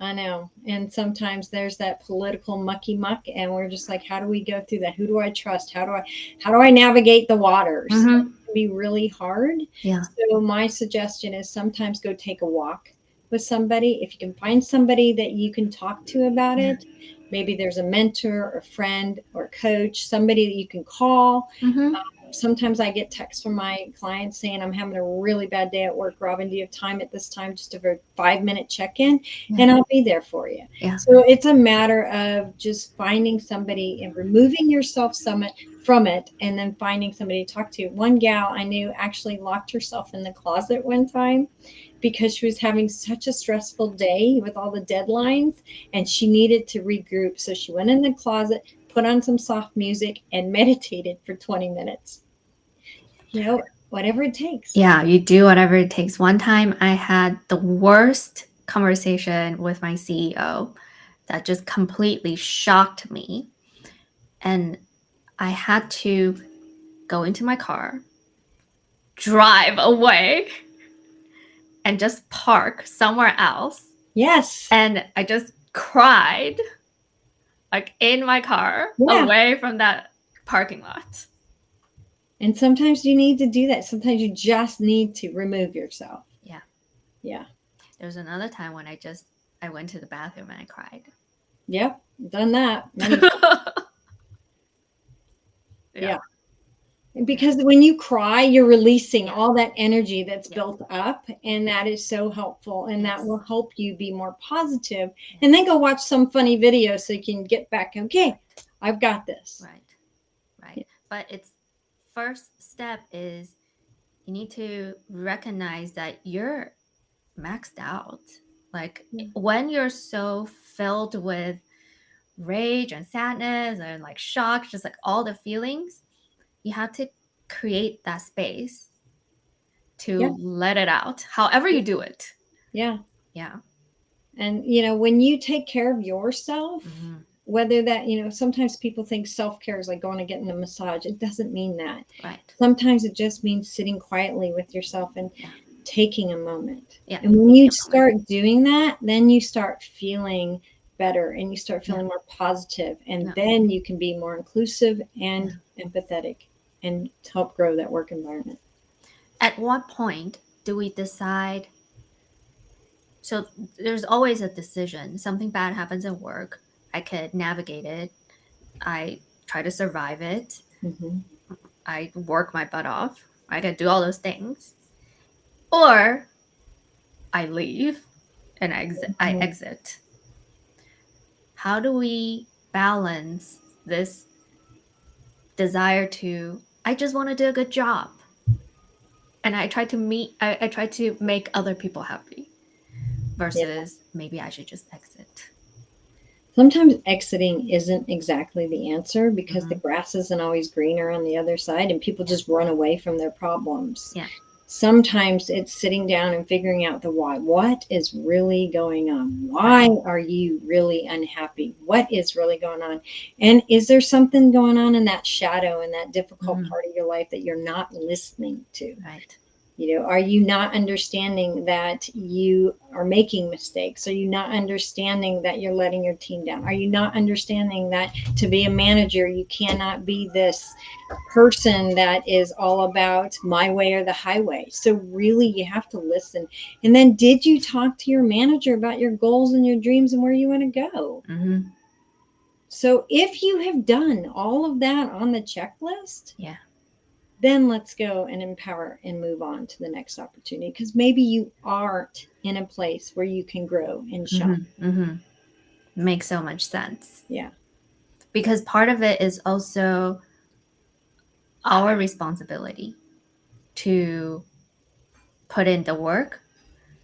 Speaker 2: I know. And sometimes there's that political mucky muck and we're just like, how do we go through that? Who do I trust? How do I navigate the waters? And
Speaker 1: Hmm.
Speaker 2: it can be really hard.
Speaker 1: Yeah.
Speaker 2: So my suggestion is sometimes go take a walk with somebody. If you can find somebody that you can talk to about
Speaker 1: Yeah.
Speaker 2: it, maybe there's a mentor or friend or coach, somebody that you can call.
Speaker 1: Hmm.
Speaker 2: Sometimes I get texts from my clients saying, I'm having a really bad day at work. Robin, do you have time at this time just for a 5-minute check in?
Speaker 1: Yeah.
Speaker 2: And I'll be there for you.
Speaker 1: Yeah.
Speaker 2: So it's a matter of just finding somebody and removing yourself from it and then finding somebody to talk to. One gal I knew actually locked herself in the closet one time because she was having such a stressful day with all the deadlines and she needed to regroup. So she went in the closet, put on some soft music, and meditated for 20 minutes. Whatever it takes.
Speaker 1: Yeah, you do whatever it takes. One time I had the worst conversation with my CEO that just completely shocked me. And I had to go into my car, drive away, and just park somewhere else.
Speaker 2: Yes.
Speaker 1: And I just cried, like in my car,
Speaker 2: Yeah.
Speaker 1: away from that parking lot.
Speaker 2: And sometimes you need to do that. Sometimes you just need to remove yourself.
Speaker 1: Yeah.
Speaker 2: Yeah.
Speaker 1: There's another time when I went to the bathroom and I cried.
Speaker 2: Yep. Done that many times.
Speaker 1: Yeah.
Speaker 2: Yeah. Because when you cry, you're releasing
Speaker 1: Yeah.
Speaker 2: all that energy that's
Speaker 1: Yeah.
Speaker 2: built up, and that is so helpful. And that
Speaker 1: Yes.
Speaker 2: will help you be more positive.
Speaker 1: Yeah.
Speaker 2: And then go watch some funny video so you can get back. Okay, I've got this.
Speaker 1: Right. Right. But it's first step is you need to recognize that you're maxed out. Like
Speaker 2: Yeah.
Speaker 1: when you're so filled with rage and sadness and like shock, just like all the feelings, you have to create that space
Speaker 2: Yeah.
Speaker 1: to let it out, however you do it.
Speaker 2: Yeah.
Speaker 1: Yeah.
Speaker 2: And, when you take care of yourself,
Speaker 1: Hmm.
Speaker 2: whether that, sometimes people think self care is like going to getting a massage. It doesn't mean that.
Speaker 1: Right.
Speaker 2: Sometimes it just means sitting quietly with yourself and
Speaker 1: Yeah.
Speaker 2: taking a moment.
Speaker 1: Yeah.
Speaker 2: And when
Speaker 1: Take
Speaker 2: you
Speaker 1: a moment.
Speaker 2: start doing that, then you start feeling better and you start
Speaker 1: Yeah.
Speaker 2: feeling more positive, and
Speaker 1: Yeah.
Speaker 2: then you can be more inclusive and
Speaker 1: Yeah.
Speaker 2: empathetic and help grow that work environment.
Speaker 1: At what point do we decide? So there's always a decision. Something bad happens at work. I could navigate it. I try to survive it.
Speaker 2: Hmm.
Speaker 1: I work my butt off. I can do all those things. Or I leave and I exit. How do we balance this desire to, I just want to do a good job? And I try to make other people happy
Speaker 2: Yeah.
Speaker 1: versus maybe I should just exit.
Speaker 2: Sometimes exiting isn't exactly the answer because the
Speaker 1: Hmm.
Speaker 2: grass isn't always greener on the other side and people
Speaker 1: Yeah.
Speaker 2: just run away from their problems.
Speaker 1: Yeah.
Speaker 2: Sometimes it's sitting down and figuring out the why. What is really going on?
Speaker 1: Right.
Speaker 2: Why are you really unhappy? What is really going on? And is there something going on in that shadow and that difficult
Speaker 1: Hmm.
Speaker 2: part of your life that you're not listening to?
Speaker 1: Right.
Speaker 2: Are you not understanding that you are making mistakes? Are you not understanding that you're letting your team down? Are you not understanding that to be a manager, you cannot be this person that is all about my way or the highway? So, really, you have to listen. And then, did you talk to your manager about your goals and your dreams and where you want to go?
Speaker 1: Hmm.
Speaker 2: So, if you have done all of that on the checklist,
Speaker 1: Yeah.
Speaker 2: then let's go and empower and move on to the next opportunity because maybe you aren't in a place where you can grow and shine.
Speaker 1: Hmm. Hmm. Makes so much sense.
Speaker 2: Yeah.
Speaker 1: Because part of it is also our responsibility to put in the work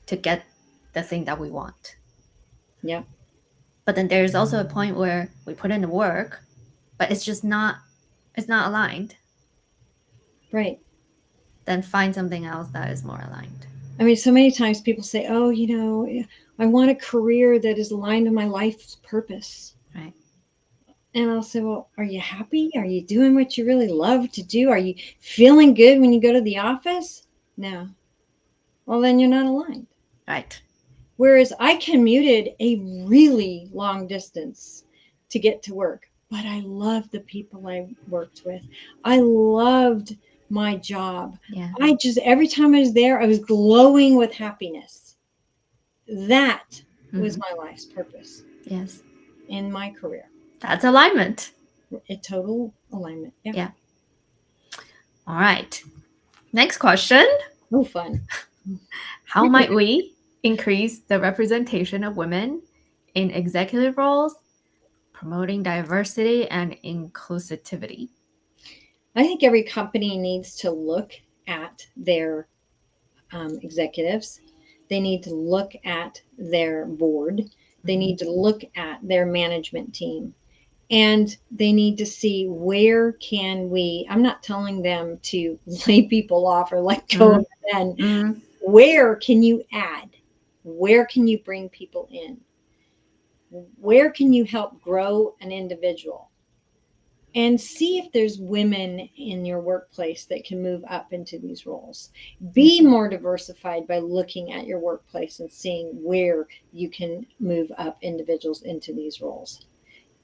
Speaker 1: to get the thing that we want.
Speaker 2: Yeah.
Speaker 1: But then there's also a point where we put in the work, but it's not aligned.
Speaker 2: Right.
Speaker 1: Then find something else that is more aligned.
Speaker 2: I mean, so many times people say, oh, I want a career that is aligned to my life's purpose.
Speaker 1: Right.
Speaker 2: And I'll say, well, are you happy? Are you doing what you really love to do? Are you feeling good when you go to the office? No. Well, then you're not aligned.
Speaker 1: Right.
Speaker 2: Whereas I commuted a really long distance to get to work, but I loved the people I worked with. I loved my job.
Speaker 1: Yeah.
Speaker 2: Every time I was there, I was glowing with happiness. That was my life's purpose
Speaker 1: Yes.
Speaker 2: in my career.
Speaker 1: That's alignment.
Speaker 2: A total alignment. Yeah.
Speaker 1: Yeah. All right. Next question.
Speaker 2: Oh, fun.
Speaker 1: How might we increase the representation of women in executive roles, promoting diversity and inclusivity?
Speaker 2: I think every company needs to look at their executives. They need to look at their board. They need to look at their management team. And they need to see where can we, I'm not telling them to lay people off or let go of them.
Speaker 1: Mm-hmm.
Speaker 2: Where can you add? Where can you bring people in? Where can you help grow an individual? And see if there's women in your workplace that can move up into these roles. Be more diversified by looking at your workplace and seeing where you can move up individuals into these roles.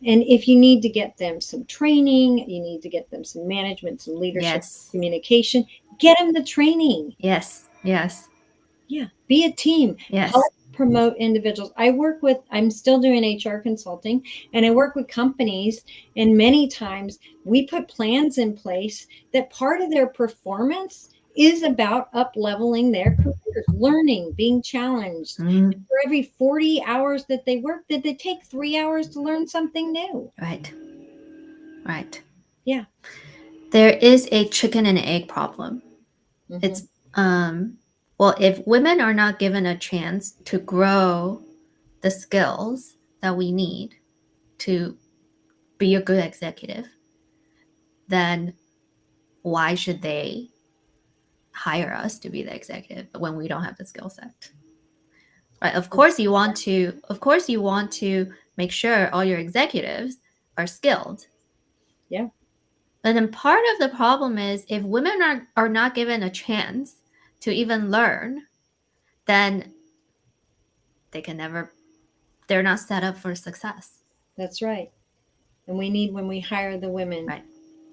Speaker 2: And if you need to get them some training, you need to get them some management, some leadership,
Speaker 1: Yes.
Speaker 2: communication, get them the training.
Speaker 1: Yes. Yes.
Speaker 2: Yeah. Be a team.
Speaker 1: Yes.
Speaker 2: Help promote individuals. I'm still doing HR consulting, and I work with companies, and many times we put plans in place that part of their performance is about up leveling their careers, learning, being challenged.
Speaker 1: Mm-hmm.
Speaker 2: For every 40 hours that they work, did they take 3 hours to learn something new?
Speaker 1: Right. Right.
Speaker 2: Yeah.
Speaker 1: There is a chicken and egg problem.
Speaker 2: Mm-hmm.
Speaker 1: It's well, if women are not given a chance to grow the skills that we need to be a good executive, then why should they hire us to be the executive when we don't have the skill set? Right? Of course you want to make sure all your executives are skilled.
Speaker 2: Yeah.
Speaker 1: But then part of the problem is if women are not given a chance to even learn, then they're not set up for success.
Speaker 2: That's right. And when we hire the women,
Speaker 1: Right.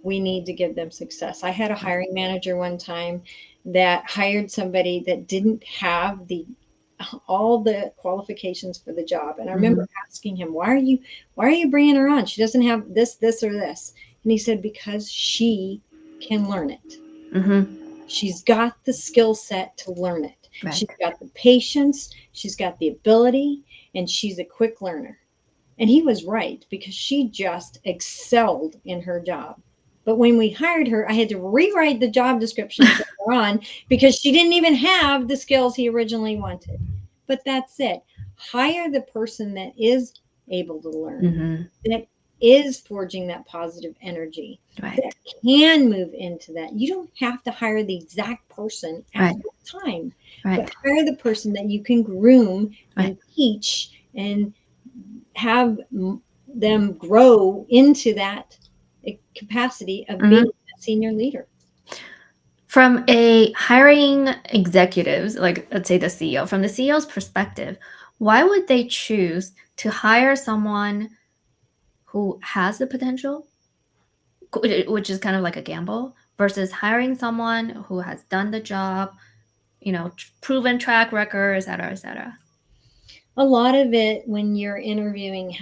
Speaker 2: we need to give them success. I had a hiring manager one time that hired somebody that didn't have all the qualifications for the job. And I remember asking him, why are you bringing her on? She doesn't have this, or this. And he said, because she can learn it.
Speaker 1: Mm-hmm.
Speaker 2: She's got the skill set to learn it.
Speaker 1: Right.
Speaker 2: She's got the patience, she's got the ability, and she's a quick learner. And he was right, because she just excelled in her job. But when we hired her, I had to rewrite the job description later on because she didn't even have the skills he originally wanted. But that's it. Hire the person that is able to learn, that is forging that positive energy, that can move into that. You don't have to hire the exact person at the time, but hire the person that you can groom and teach and have them grow into that capacity of being a senior leader.
Speaker 1: From a hiring executives, like let's say the CEO, from the CEO's perspective, why would they choose to hire someone who has the potential, which is kind of like a gamble, versus hiring someone who has done the job, proven track record, et cetera, et cetera?
Speaker 2: A lot of it, when you're interviewing,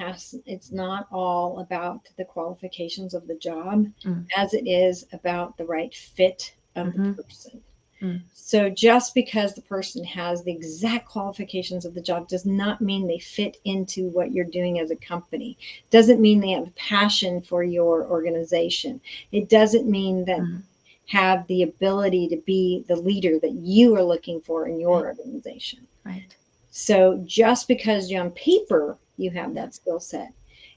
Speaker 2: it's not all about the qualifications of the job as it is about the right fit of the person. So just because the person has the exact qualifications of the job does not mean they fit into what you're doing as a company. Doesn't mean they have passion for your organization. It doesn't mean that have the ability to be the leader that you are looking for in your organization.
Speaker 1: Right.
Speaker 2: So just because on paper you have that skill set.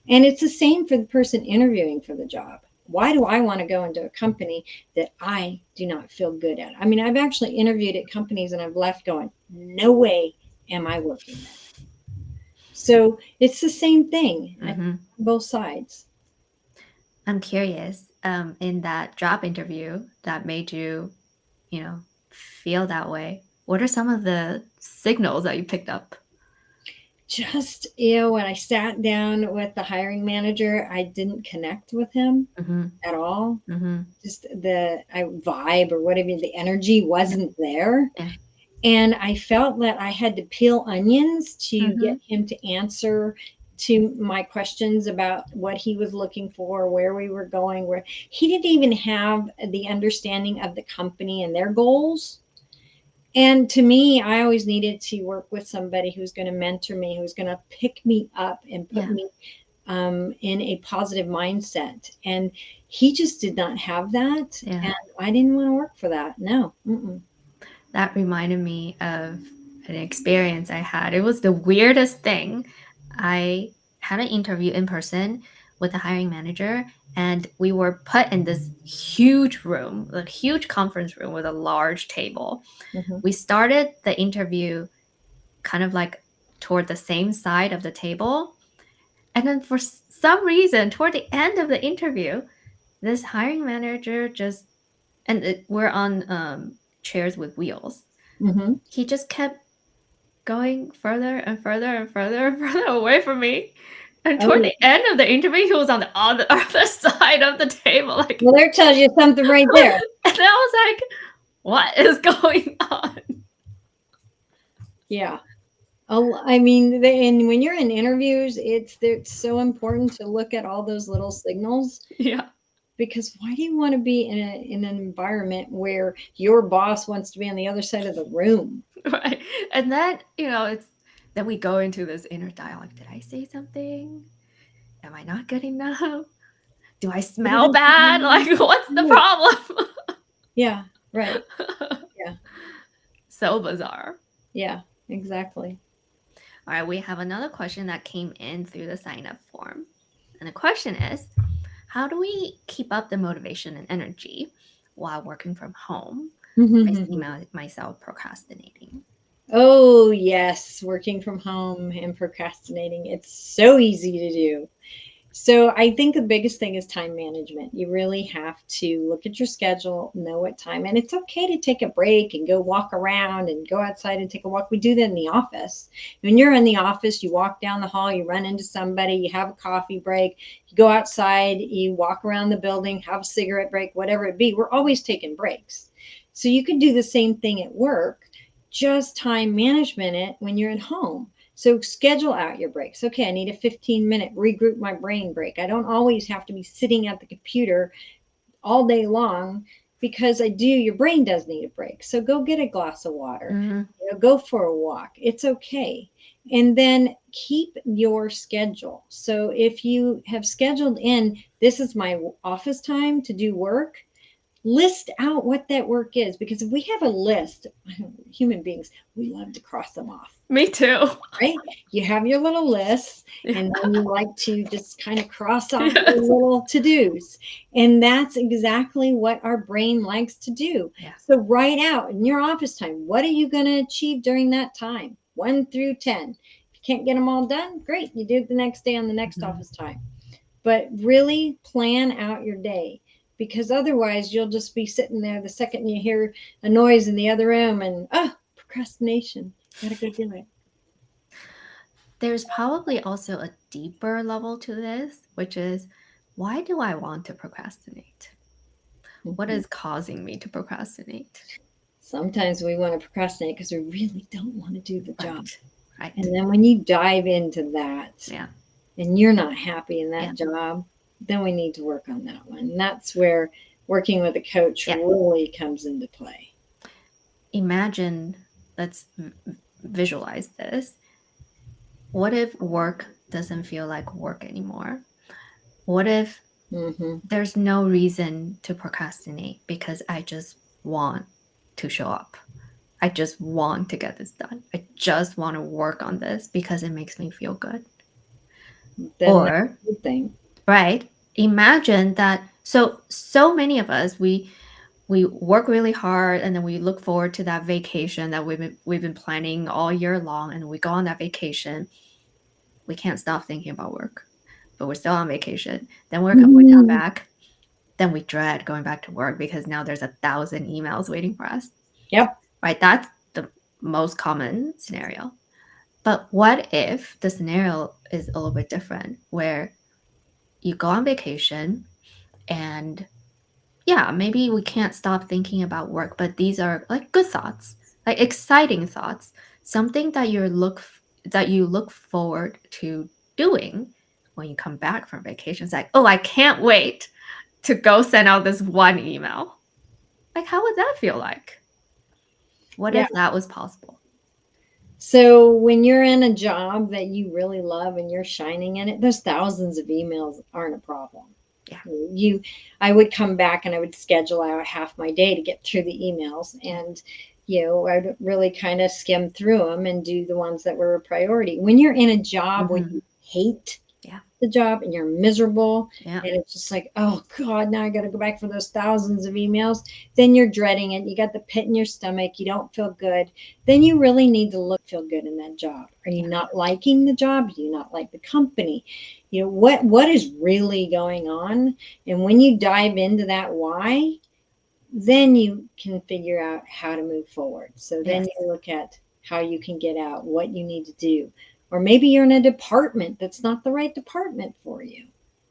Speaker 2: And it's the same for the person interviewing for the job. Why do I want to go into a company that I do not feel good at? I mean, I've actually interviewed at companies and I've left going, no way am I working there. So it's the same thing at
Speaker 1: Hmm.
Speaker 2: both sides.
Speaker 1: I'm curious, in that job interview that made you, you know, feel that way, what are some of the signals that you picked up?
Speaker 2: Just, when I sat down with the hiring manager, I didn't connect with him
Speaker 1: Hmm.
Speaker 2: at all.
Speaker 1: Hmm.
Speaker 2: Just vibe or whatever, the energy
Speaker 1: Yeah.
Speaker 2: wasn't there.
Speaker 1: Yeah.
Speaker 2: And I felt that I had to peel onions to get
Speaker 1: Hmm.
Speaker 2: him to answer to my questions about what he was looking for, where we were going, where he didn't even have the understanding of the company and their goals. And to me, I always needed to work with somebody who's going to mentor me, who's going to pick me up and put
Speaker 1: Yeah.
Speaker 2: me in a positive mindset. And he just did not have that.
Speaker 1: Yeah.
Speaker 2: And I didn't want to work for that. No. Mm-mm.
Speaker 1: That reminded me of an experience I had. It was the weirdest thing. I had an interview in person with the hiring manager, and we were put in this huge room, a huge conference room with a large table.
Speaker 2: Mm-hmm.
Speaker 1: We started the interview kind of like toward the same side of the table. And then for some reason, toward the end of the interview, this hiring manager just, and we're on chairs with wheels.
Speaker 2: Mm-hmm.
Speaker 1: He just kept going further and further and further and further away from me. And toward
Speaker 2: Oh,
Speaker 1: the end of the interview, he was on the other side of the table. Like,
Speaker 2: well, there tells you something right there.
Speaker 1: and I was like, what is going on?
Speaker 2: Yeah. I mean, and when you're in interviews, it's so important to look at all those little signals,
Speaker 1: Yeah.
Speaker 2: because why do you want to be in an environment where your boss wants to be on the other side of the room?
Speaker 1: Right. And then, then we go into this inner dialogue. Did I say something? Am I not good enough? Do I
Speaker 2: What did
Speaker 1: smell
Speaker 2: I
Speaker 1: bad?
Speaker 2: do?
Speaker 1: Like, what's the
Speaker 2: Right.
Speaker 1: problem?
Speaker 2: Yeah, right. Yeah,
Speaker 1: So bizarre.
Speaker 2: yeah, exactly.
Speaker 1: All right, we have another question that came in through the sign up form. And the question is, how do we keep up the motivation and energy while working from home? I see myself procrastinating.
Speaker 2: Oh, yes, working from home and procrastinating. It's so easy to do. So I think the biggest thing is time management. You really have to look at your schedule, know what time, and it's okay to take a break and go walk around and go outside and take a walk. We do that in the office. When you're in the office, you walk down the hall, you run into somebody, you have a coffee break, you go outside, you walk around the building, have a cigarette break, whatever it be. We're always taking breaks. So you could do the same thing at work, just time management it when you're at home. So schedule out your breaks. Okay, I need a 15-minute regroup my brain break. I don't always have to be sitting at the computer all day long, because your brain does need a break. So go get a glass of water,
Speaker 1: Mm-hmm.
Speaker 2: go for a walk. It's okay. And then keep your schedule. So if you have scheduled in, this is my office time to do work, list out what that work is, because if we have a list, human beings, we love to cross them off.
Speaker 1: Me too.
Speaker 2: Right? You have your little lists,
Speaker 1: Yeah.
Speaker 2: and then you like to just kind of cross off your
Speaker 1: Yes.
Speaker 2: little to-dos. And that's exactly what our brain likes to do.
Speaker 1: Yeah.
Speaker 2: So write out in your office time, what are you going to achieve during that time? 1 through 10. If you can't get them all done, great. You do it the next day on the next
Speaker 1: Mm-hmm.
Speaker 2: office time. But really plan out your day, because otherwise you'll just be sitting there the second you hear a noise in the other room and, procrastination. Gotta go do it.
Speaker 1: There's probably also a deeper level to this, which is, why do I want to procrastinate? What
Speaker 2: Mhm.
Speaker 1: is causing me to procrastinate?
Speaker 2: Sometimes we want to procrastinate because we really don't want to do the job.
Speaker 1: Right. Right.
Speaker 2: And then when you dive into that
Speaker 1: Yeah.
Speaker 2: and you're not happy in
Speaker 1: Yeah.
Speaker 2: that job, then we need to work on that one. And that's where working with a coach
Speaker 1: Yeah.
Speaker 2: really comes into play.
Speaker 1: Imagine, let's visualize this. What if work doesn't feel like work anymore? What if
Speaker 2: Hmm.
Speaker 1: there's no reason to procrastinate because I just want to show up? I just want to get this done. I just want to work on this because it makes me feel good.
Speaker 2: then that's
Speaker 1: Or,
Speaker 2: a good thing.
Speaker 1: right, imagine that. So many of us, we work really hard and then we look forward to that vacation that we've been planning all year long, and we go on that vacation. We can't stop thinking about work, but we're still on vacation. Then we come
Speaker 2: Mhm.
Speaker 1: back, then we dread going back to work because now there's 1,000 emails waiting for us.
Speaker 2: Yep.
Speaker 1: Right? That's the most common scenario. But what if the scenario is a little bit different, where you go on vacation and yeah, maybe we can't stop thinking about work, but these are like good thoughts, like exciting thoughts, something that you look forward to doing when you come back from vacation. It's like, oh, I can't wait to go send out this one email. Like, how would that feel like? What
Speaker 2: Yeah.
Speaker 1: if that was possible?
Speaker 2: So when you're in a job that you really love and you're shining in it, those thousands of emails aren't a problem.
Speaker 1: Yeah,
Speaker 2: You, I would come back and I would schedule out half my day to get through the emails,
Speaker 1: yeah,
Speaker 2: and I'd really kind of skim through them and do the ones that were a priority. When you're in a job where
Speaker 1: hmm,
Speaker 2: you hate
Speaker 1: yeah,
Speaker 2: the job and you're miserable,
Speaker 1: yeah,
Speaker 2: and it's just like, oh God, now I got to go back for those thousands of emails, then you're dreading it. You got the pit in your stomach, you don't feel good. Then you really need to look feel good in that job. Are you
Speaker 1: yeah.
Speaker 2: not liking the job? Do you not like the company? What is really going on? And when you dive into that why, then you can figure out how to move forward. So then
Speaker 1: Yes,
Speaker 2: you look at how you can get out, what you need to do. Or maybe you're in a department that's not the right department for you.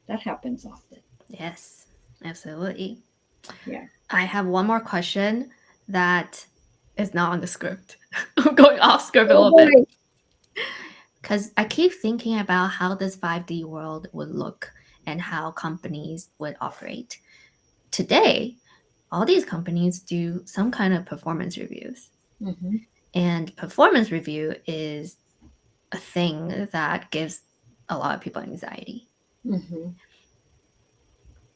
Speaker 2: That happens often.
Speaker 1: yes, absolutely.
Speaker 2: Yeah.
Speaker 1: I have one more question that is not on the script. I'm going off script a
Speaker 2: Oh
Speaker 1: little bit
Speaker 2: boy.
Speaker 1: because I keep thinking about how this 5D world would look and how companies would operate. Today, all these companies do some kind of performance reviews.
Speaker 2: Mm-hmm.
Speaker 1: And performance review is a thing that gives a lot of people anxiety.
Speaker 2: Mm-hmm.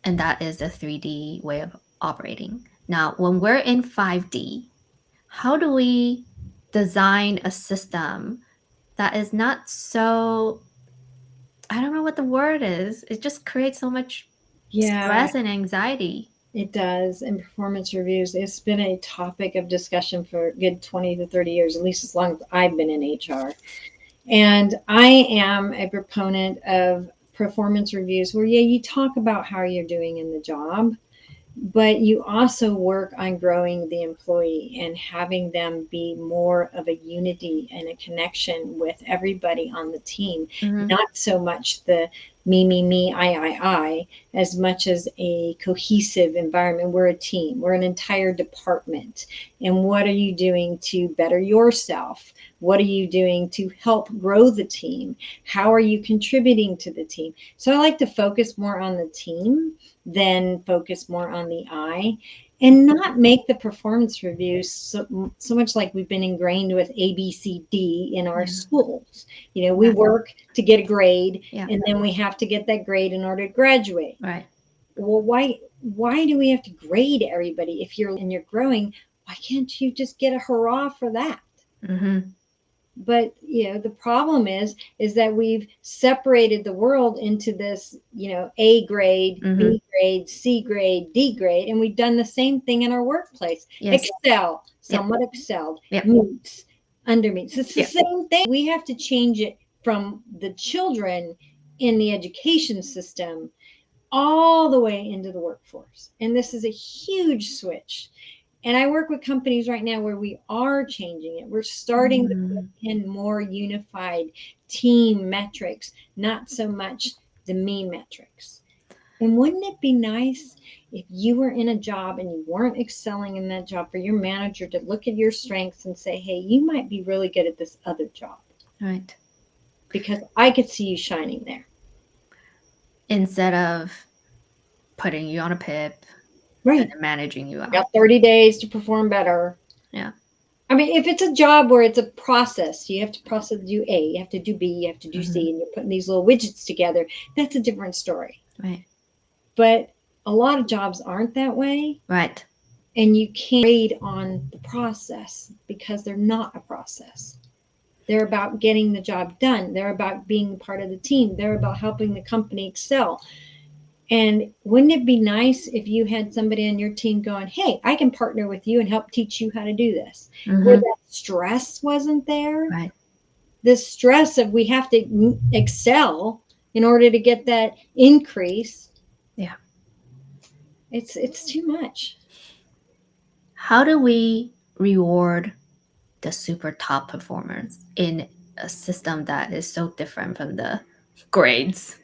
Speaker 1: And that is the 3D way of operating. Now, when we're in 5D, how do we design a system that is not so, I don't know what the word is. It just creates so much
Speaker 2: Yeah,
Speaker 1: stress and anxiety.
Speaker 2: it does. And performance reviews, it's been a topic of discussion for a good 20 to 30 years, at least as long as I've been in HR. And I am a proponent of performance reviews where, yeah, you talk about how you're doing in the job, but you also work on growing the employee and having them be more of a unity and a connection with everybody on the team.
Speaker 1: Mm-hmm.
Speaker 2: Not so much the me, I, as much as a cohesive environment. We're a team, we're an entire department. And what are you doing to better yourself? What are you doing to help grow the team? How are you contributing to the team? So I like to focus more on the team, then focus more on the I, and not make the performance reviews so much like we've been ingrained with ABCD in our
Speaker 1: Yeah.
Speaker 2: schools. We
Speaker 1: Yeah.
Speaker 2: work to get a grade,
Speaker 1: Yeah.
Speaker 2: and then we have to get that grade in order to graduate.
Speaker 1: Right.
Speaker 2: Well, why do we have to grade everybody? If you're growing, why can't you just get a hurrah for that?
Speaker 1: Mm-hmm.
Speaker 2: But the problem is that we've separated the world into this, A grade,
Speaker 1: Mm-hmm.
Speaker 2: B grade, C grade, D grade, and we've done the same thing in our workplace.
Speaker 1: Yes.
Speaker 2: Excel,
Speaker 1: Yep.
Speaker 2: somewhat excelled,
Speaker 1: Yep.
Speaker 2: meets, under meets. It's the
Speaker 1: Yep.
Speaker 2: same thing. We have to change it from the children in the education system all the way into the workforce. And this is a huge switch. And I work with companies right now where we are changing it. We're starting to put
Speaker 1: Mm-hmm.
Speaker 2: in more unified team metrics, not so much the me metrics. And wouldn't it be nice if you were in a job and you weren't excelling in that job, for your manager to look at your strengths and say, hey, you might be really good at this other job
Speaker 1: Right.
Speaker 2: because I could see you shining there.
Speaker 1: Instead of putting you on a pip and
Speaker 2: Right.
Speaker 1: then managing you
Speaker 2: You
Speaker 1: out.
Speaker 2: got 30 days to perform better.
Speaker 1: Yeah.
Speaker 2: I mean, if it's a job where it's a process, you have to do A, you have to do B, you have to do
Speaker 1: Mm-hmm.
Speaker 2: C, and you're putting these little widgets together, that's a different story.
Speaker 1: Right.
Speaker 2: But a lot of jobs aren't that way,
Speaker 1: Right.
Speaker 2: and you can't grade on the process because they're not a process. They're about getting the job done. They're about being part of the team. They're about helping the company excel. And wouldn't it be nice if you had somebody on your team going, hey, I can partner with you and help teach you how to do this? Where
Speaker 1: Hmm.
Speaker 2: that stress wasn't there.
Speaker 1: Right.
Speaker 2: This stress of we have to excel in order to get that increase.
Speaker 1: Yeah.
Speaker 2: It's too much.
Speaker 1: How do we reward the super top performers in a system that is so different from the grades?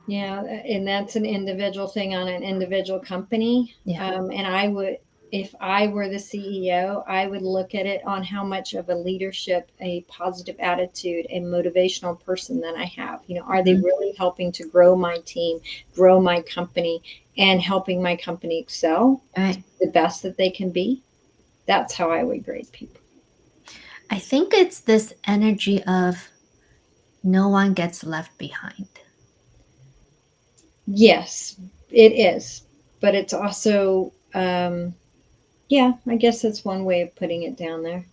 Speaker 2: Yeah, and that's an individual thing on an individual company.
Speaker 1: Yeah.
Speaker 2: And I would, if I were the CEO, I would look at it on how much of a leadership, a positive attitude, a motivational person that I have. Are they
Speaker 1: Hmm.
Speaker 2: really helping to grow my team, grow my company, and helping my company excel
Speaker 1: Right.
Speaker 2: the best that they can be? That's how I would grade people.
Speaker 1: I think it's this energy of no one gets left behind.
Speaker 2: Yes, it is. But it's also, yeah, I guess that's one way of putting it down there.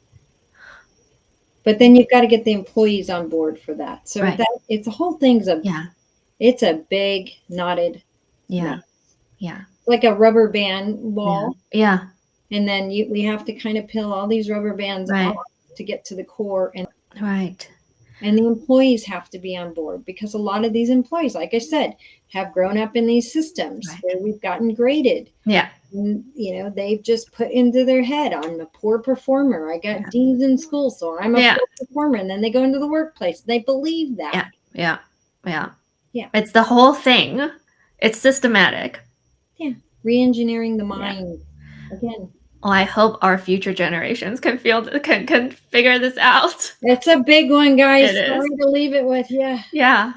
Speaker 2: But then you've got to get the employees on board for that. So
Speaker 1: Right.
Speaker 2: it's the whole thing's
Speaker 1: Yeah.
Speaker 2: it's a big knotted mess.
Speaker 1: Yeah. Yeah.
Speaker 2: Like a rubber band
Speaker 1: Yeah.
Speaker 2: ball.
Speaker 1: Yeah.
Speaker 2: And then we have to kind of peel all these rubber bands off
Speaker 1: Right.
Speaker 2: to get to the core.
Speaker 1: Right.
Speaker 2: And the employees have to be on board because a lot of these employees, like I said, have grown up in these systems
Speaker 1: Right.
Speaker 2: where we've gotten graded.
Speaker 1: Yeah.
Speaker 2: They've just put into their head, I'm a poor performer. I got
Speaker 1: Yeah.
Speaker 2: D's in school, so I'm a
Speaker 1: Yeah.
Speaker 2: poor performer. And then they go into the workplace. They believe that.
Speaker 1: Yeah. Yeah. Yeah.
Speaker 2: Yeah.
Speaker 1: It's the whole thing. It's systematic.
Speaker 2: Yeah. Re-engineering the
Speaker 1: Yeah.
Speaker 2: mind again.
Speaker 1: Well, I hope our future generations can figure this out.
Speaker 2: It's a big one,
Speaker 1: It
Speaker 2: guys.
Speaker 1: is.
Speaker 2: Sorry to leave it with you.
Speaker 1: Yeah.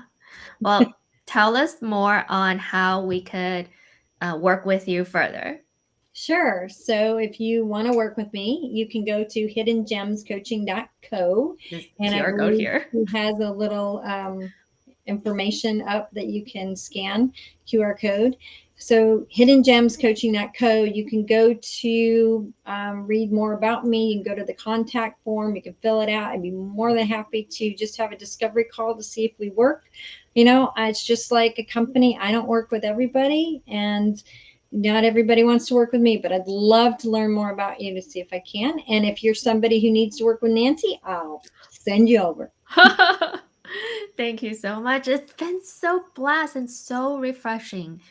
Speaker 1: Well, tell us more on how we could work with you further.
Speaker 2: Sure. So if you want to work with me, you can go to hiddengemscoaching.co.
Speaker 1: This
Speaker 2: And I
Speaker 1: QR code
Speaker 2: believe
Speaker 1: here.
Speaker 2: he has a little information up that you can scan QR code. So hiddengemscoaching.co, you can go to read more about me. You can go to the contact form. You can fill it out. I'd be more than happy to just have a discovery call to see if we work. It's just like a company. I don't work with everybody, and not everybody wants to work with me, but I'd love to learn more about you to see if I can. And if you're somebody who needs to work with Nancy, I'll send you over.
Speaker 1: Thank you so much. It's been so blessed and so refreshing to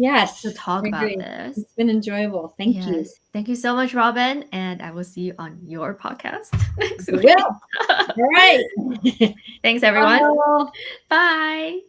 Speaker 2: Yes,
Speaker 1: talk
Speaker 2: I
Speaker 1: about
Speaker 2: agree.
Speaker 1: this.
Speaker 2: It's been enjoyable. Thank you.
Speaker 1: Yes. Thank you so much, Robin. And I will see you on your podcast next
Speaker 2: We
Speaker 1: week.
Speaker 2: will. All right.
Speaker 1: Thanks, everyone.
Speaker 2: Bye.
Speaker 1: Bye.